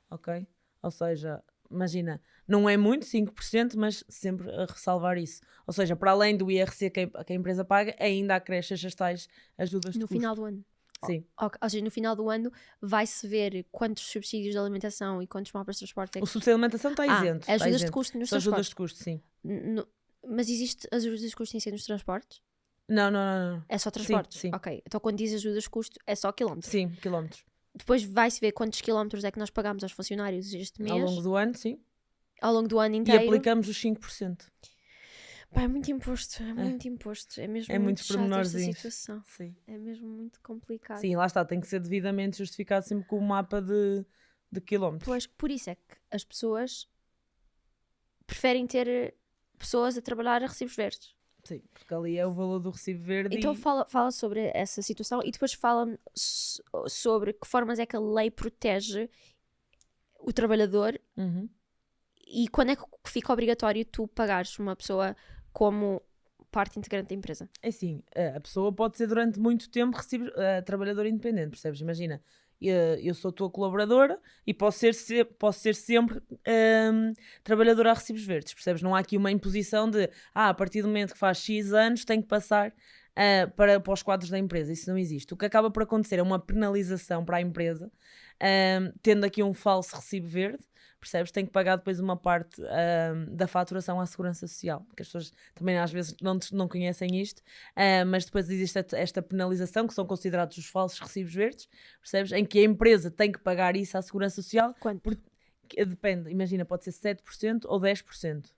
ok? Ou seja, imagina, não é muito, 5%, mas sempre a ressalvar isso. Ou seja, para além do IRC que a empresa paga, ainda acresce as tais ajudas de custo. No final do ano. Sim. Ou seja, no final do ano vai-se ver quantos subsídios de alimentação e quantos mapas de transporte é que... O subsídio de alimentação está isento. Ajudas de custo nos transportes. Ajudas de custo, sim. Mas existe ajudas de custo em si nos transportes? Não. É só transportes? Sim. Ok. Então quando diz ajudas de custo é só quilómetros? Sim, quilómetros. Depois vai-se ver quantos quilómetros é que nós pagamos aos funcionários este mês. Ao longo do ano, sim. Ao longo do ano inteiro. E aplicamos os 5%. Pá, é muito imposto, muito imposto. É mesmo muito chato esta situação. Sim. É mesmo muito complicado. Sim, lá está, tem que ser devidamente justificado sempre com o mapa de quilómetros. Pois, por isso é que as pessoas preferem ter pessoas a trabalhar a recibos verdes. Sim, porque ali é o valor do recibo verde. Então fala sobre essa situação e depois fala sobre que formas é que a lei protege o trabalhador e quando é que fica obrigatório tu pagares uma pessoa como parte integrante da empresa. É assim, a pessoa pode ser durante muito tempo trabalhadora independente, percebes? Imagina, eu sou tua colaboradora e posso ser sempre trabalhadora a recibos verdes, percebes? Não há aqui uma imposição de a partir do momento que faz X anos tem que passar para os quadros da empresa. Isso não existe. O que acaba por acontecer é uma penalização para a empresa, tendo aqui um falso recibo verde, percebes? Tem que pagar depois uma parte da faturação à Segurança Social, que as pessoas também às vezes não conhecem isto, mas depois existe esta penalização, que são considerados os falsos recibos verdes, percebes? Em que a empresa tem que pagar isso à Segurança Social. Quanto? Depende, imagina, pode ser 7% ou 10%.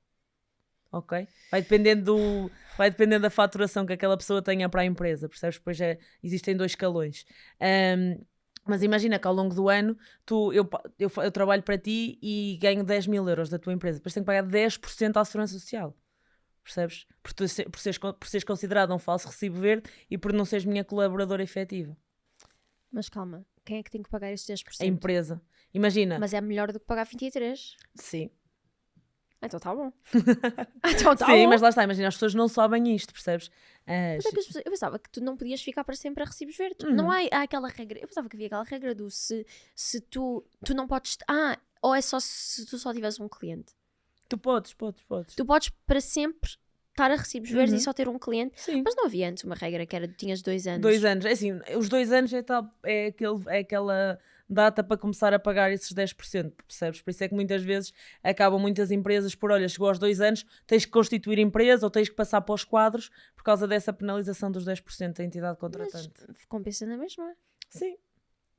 Ok? Vai dependendo da faturação que aquela pessoa tenha para a empresa, percebes? Depois existem 2 escalões. Mas imagina que ao longo do ano eu trabalho para ti e ganho 10.000 euros da tua empresa. Depois tenho que pagar 10% à Segurança Social. Percebes? Por seres considerado um falso recibo verde e por não seres minha colaboradora efetiva. Mas calma, quem é que tem que pagar estes 10%? A empresa. Imagina. Mas é melhor do que pagar 23%. Sim. Então está bom. Sim, mas lá está, imagina, as pessoas não sabem isto, percebes? Mas é que eu pensava que tu não podias ficar para sempre a recibos verdes. Não há aquela regra. Eu pensava que havia aquela regra do se tu não podes... ou é só se tu só tiveres um cliente. Tu podes. Tu podes para sempre estar a recibos verdes e só ter um cliente. Sim. Mas não havia antes uma regra que era tinhas 2 anos. 2 anos. É assim, os 2 anos é aquela data para começar a pagar esses 10%, percebes? Por isso é que muitas vezes acabam muitas empresas por, olha, chegou aos 2 anos, tens que constituir empresa ou tens que passar para os quadros por causa dessa penalização dos 10% da entidade contratante. Mas compensa na mesma? Sim.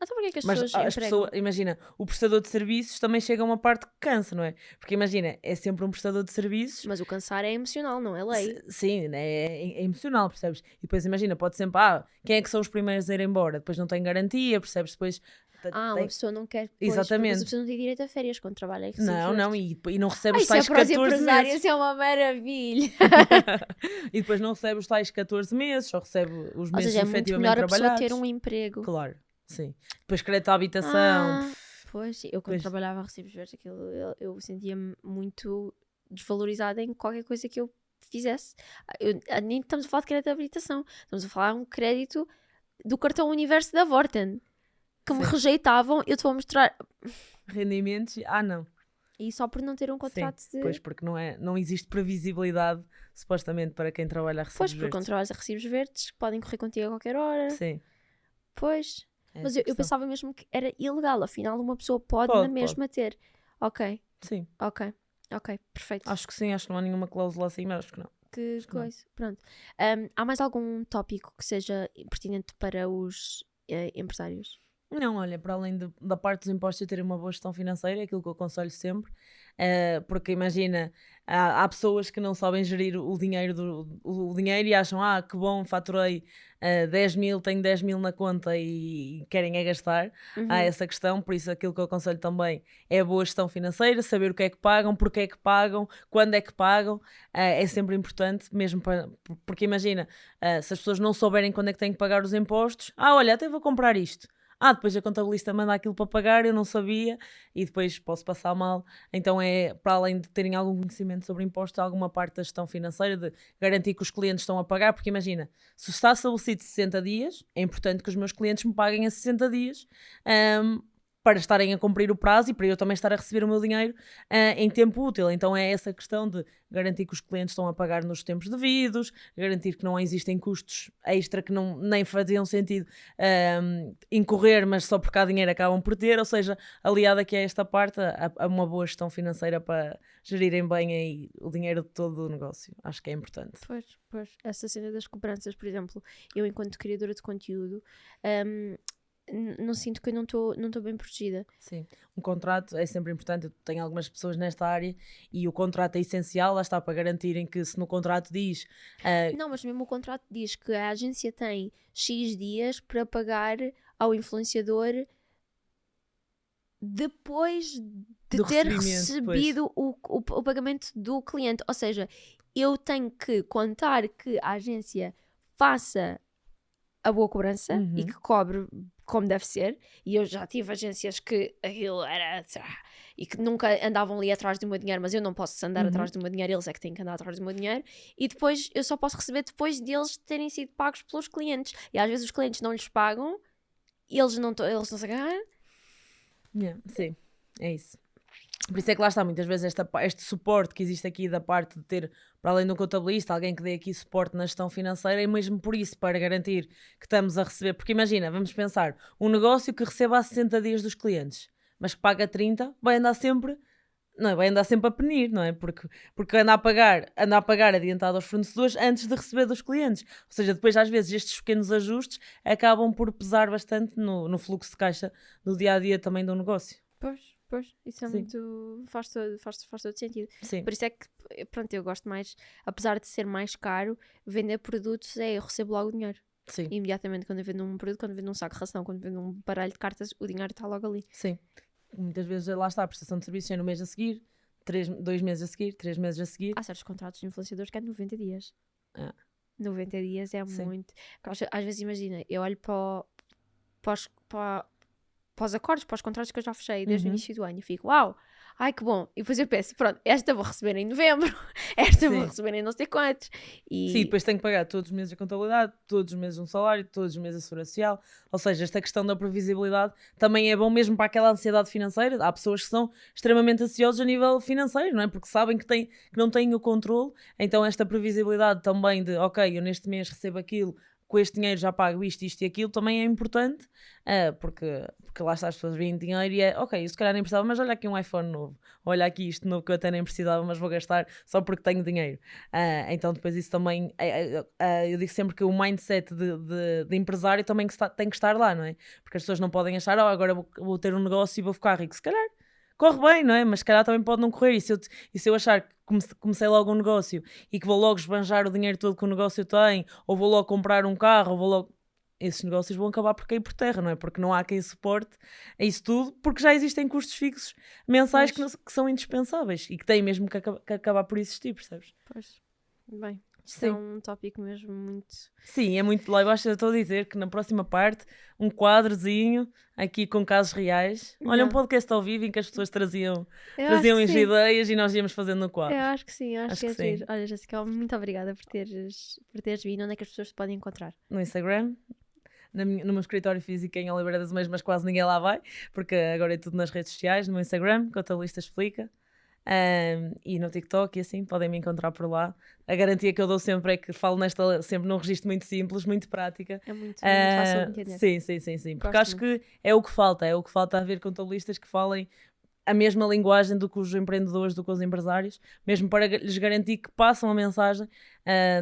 Então porquê que as pessoas empregam? Imagina, o prestador de serviços também chega a uma parte que cansa, não é? Porque imagina, é sempre um prestador de serviços. Mas o cansar é emocional, não é lei. Sim, é emocional, percebes? E depois imagina, pode sempre, quem é que são os primeiros a ir embora? Depois não tem garantia, percebes? Depois Uma pessoa não quer, Exatamente. Mas a pessoa não tem direito a férias quando trabalha em Não, e não recebe os isso tais é para os 14 empresários, meses. é uma maravilha. E depois não recebe os tais 14 meses, só recebe os Ou meses seja, é muito efetivamente melhor a pessoa trabalhados. ter um emprego. Claro, sim. Depois crédito à habitação. Pois, eu quando trabalhava a recibos verdes, eu sentia-me muito desvalorizada em qualquer coisa que eu fizesse. Nem estamos a falar de crédito de habitação, estamos a falar de um crédito do cartão Universo da Vorten, que me rejeitavam. Eu te vou mostrar rendimentos, não. E só por não ter um contrato de... Pois, porque não existe previsibilidade, supostamente, para quem trabalha a recibos verdes. Pois, porque quando trabalhas a recibos verdes, podem correr contigo a qualquer hora. Sim. Pois. Mas eu pensava mesmo que era ilegal, afinal uma pessoa pode na mesma ter. Ok. Sim. Ok, perfeito. Acho que sim, acho que não há nenhuma cláusula assim, mas acho que não. Que coisa, pronto. Há mais algum tópico que seja pertinente para os empresários? Não, olha, para além da parte dos impostos e terem uma boa gestão financeira, é aquilo que eu aconselho sempre, porque imagina, há pessoas que não sabem gerir o dinheiro, o dinheiro e acham, que bom, faturei 10 mil, tenho 10 mil na conta e querem gastar. Há essa questão, por isso aquilo que eu aconselho também é a boa gestão financeira, saber o que é que pagam, porque é que pagam, quando é que pagam, é sempre importante, mesmo porque imagina, se as pessoas não souberem quando é que têm que pagar os impostos, olha, até vou comprar isto. Depois a contabilista manda aquilo para pagar, eu não sabia, e depois posso passar mal. Então é, para além de terem algum conhecimento sobre impostos, alguma parte da gestão financeira, de garantir que os clientes estão a pagar, porque imagina, se está estabelecido 60 dias, é importante que os meus clientes me paguem a 60 dias, para estarem a cumprir o prazo e para eu também estar a receber o meu dinheiro em tempo útil. Então é essa questão de garantir que os clientes estão a pagar nos tempos devidos, garantir que não existem custos extra que nem faziam sentido incorrer, mas só porque há dinheiro acabam por ter, ou seja, aliada aqui a esta parte, a uma boa gestão financeira para gerirem bem aí o dinheiro de todo o negócio. Acho que é importante. Pois. Essa cena das cobranças, por exemplo, eu enquanto criadora de conteúdo... não sinto que eu não estou bem protegida. Sim, um contrato é sempre importante. Eu tenho algumas pessoas nesta área e o contrato é essencial, lá está, para garantirem que se no contrato diz... Não, mas mesmo o contrato diz que a agência tem X dias para pagar ao influenciador depois de ter recebido o pagamento do cliente. Ou seja, eu tenho que contar que a agência faça a boa cobrança e que cobre como deve ser, e eu já tive agências que aquilo era e que nunca andavam ali atrás do meu dinheiro, mas eu não posso andar atrás do meu dinheiro, eles é que têm que andar atrás do meu dinheiro, e depois eu só posso receber depois deles terem sido pagos pelos clientes, e às vezes os clientes não lhes pagam, eles não se agarram. Sim, é isso. Por isso é que lá está, muitas vezes este suporte que existe aqui da parte de ter, para além de um contabilista, alguém que dê aqui suporte na gestão financeira, e mesmo por isso, para garantir que estamos a receber, porque imagina, vamos pensar, um negócio que receba a 60 dias dos clientes, mas que paga 30, vai andar sempre a penir, não é? Porque anda a pagar adiantado aos fornecedores antes de receber dos clientes. Ou seja, depois às vezes estes pequenos ajustes acabam por pesar bastante no fluxo de caixa do dia-a-dia também do negócio. Pois, isso é muito... Faz todo sentido. Sim. Por isso é que, pronto, eu gosto mais, apesar de ser mais caro, vender produtos eu recebo logo o dinheiro. Sim. Imediatamente, quando eu vendo um produto, quando eu vendo um saco de ração, quando eu vendo um baralho de cartas, o dinheiro está logo ali. Sim. Muitas vezes lá está a prestação de serviços é no mês a seguir, 2 meses a seguir, 3 meses a seguir. Há certos contratos de influenciadores que é 90 dias. 90 dias é muito. Às vezes, imagina, eu olho para os acordos, para os contratos que eu já fechei desde o início do ano e fico, uau, ai que bom. E depois eu penso, pronto, esta vou receber em novembro, esta vou receber em não sei quantos. Sim, depois tenho que pagar todos os meses a contabilidade, todos os meses um salário, todos os meses a segurança social. Ou seja, esta questão da previsibilidade também é bom mesmo para aquela ansiedade financeira. Há pessoas que são extremamente ansiosas a nível financeiro, não é? Porque sabem que não têm o controle. Então esta previsibilidade também de, ok, eu neste mês recebo aquilo, com este dinheiro já pago isto e aquilo, também é importante, porque lá está, as pessoas veem dinheiro e ok, eu se calhar nem precisava, mas olha aqui um iPhone novo, olha aqui isto novo que eu até nem precisava, mas vou gastar só porque tenho dinheiro. Então depois isso também, eu digo sempre que o mindset de empresário também tem que estar lá, não é? Porque as pessoas não podem achar, agora vou ter um negócio e vou ficar rico, se calhar corre bem, não é? Mas se calhar também pode não correr. E se eu achar que comecei logo um negócio e que vou logo esbanjar o dinheiro todo que o negócio tem, ou vou logo comprar um carro, ou vou logo... esses negócios vão acabar por cair por terra, não é? Porque não há quem suporte a isso tudo, porque já existem custos fixos mensais que são indispensáveis e que têm mesmo que acabar por existir, percebes? Pois, bem, isto Sim. é um tópico mesmo muito... Sim, é muito lá. Eu acho que eu estou a dizer que na próxima parte, um quadrozinho aqui com casos reais. Olha, um podcast ao vivo em que as pessoas traziam as ideias e nós íamos fazendo no quadro. Eu acho que sim, acho que é sim. giro. Olha, Jéssica, muito obrigada por teres vindo. Onde é que as pessoas te podem encontrar? No Instagram, no meu escritório físico em Oliveira das Meias, mas quase ninguém lá vai, porque agora é tudo nas redes sociais, no meu Instagram, Contabilista Explica. E no TikTok e assim, podem me encontrar por lá. A garantia que eu dou sempre é que falo sempre num registro muito simples, muito prática. É muito fácil de entender. Sim. Porque acho que é o que falta haver contabilistas que falem a mesma linguagem do que os empreendedores, do que os empresários, mesmo para lhes garantir que passam a mensagem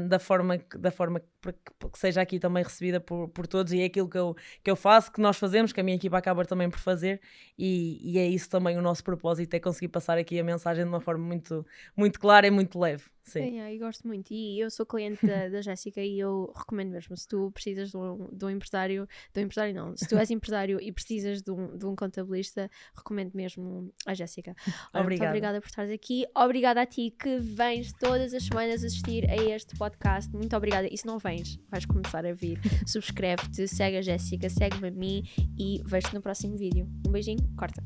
da forma que seja aqui também recebida por todos, e é aquilo que eu faço, que nós fazemos, que a minha equipa acaba também por fazer, e é isso também o nosso propósito, é conseguir passar aqui a mensagem de uma forma muito, muito clara e muito leve. Sim. Eu gosto muito, e eu sou cliente da Jéssica e eu recomendo mesmo, se tu precisas de um empresário, não, se tu és empresário e precisas de um contabilista, recomendo mesmo a Jéssica. Muito obrigada por estares aqui, obrigada a ti que vens todas as semanas assistir a este podcast, muito obrigada, e se não vens, vais começar a vir, subscreve-te, segue a Jéssica, segue-me a mim e vejo-te no próximo vídeo. Um beijinho, corta!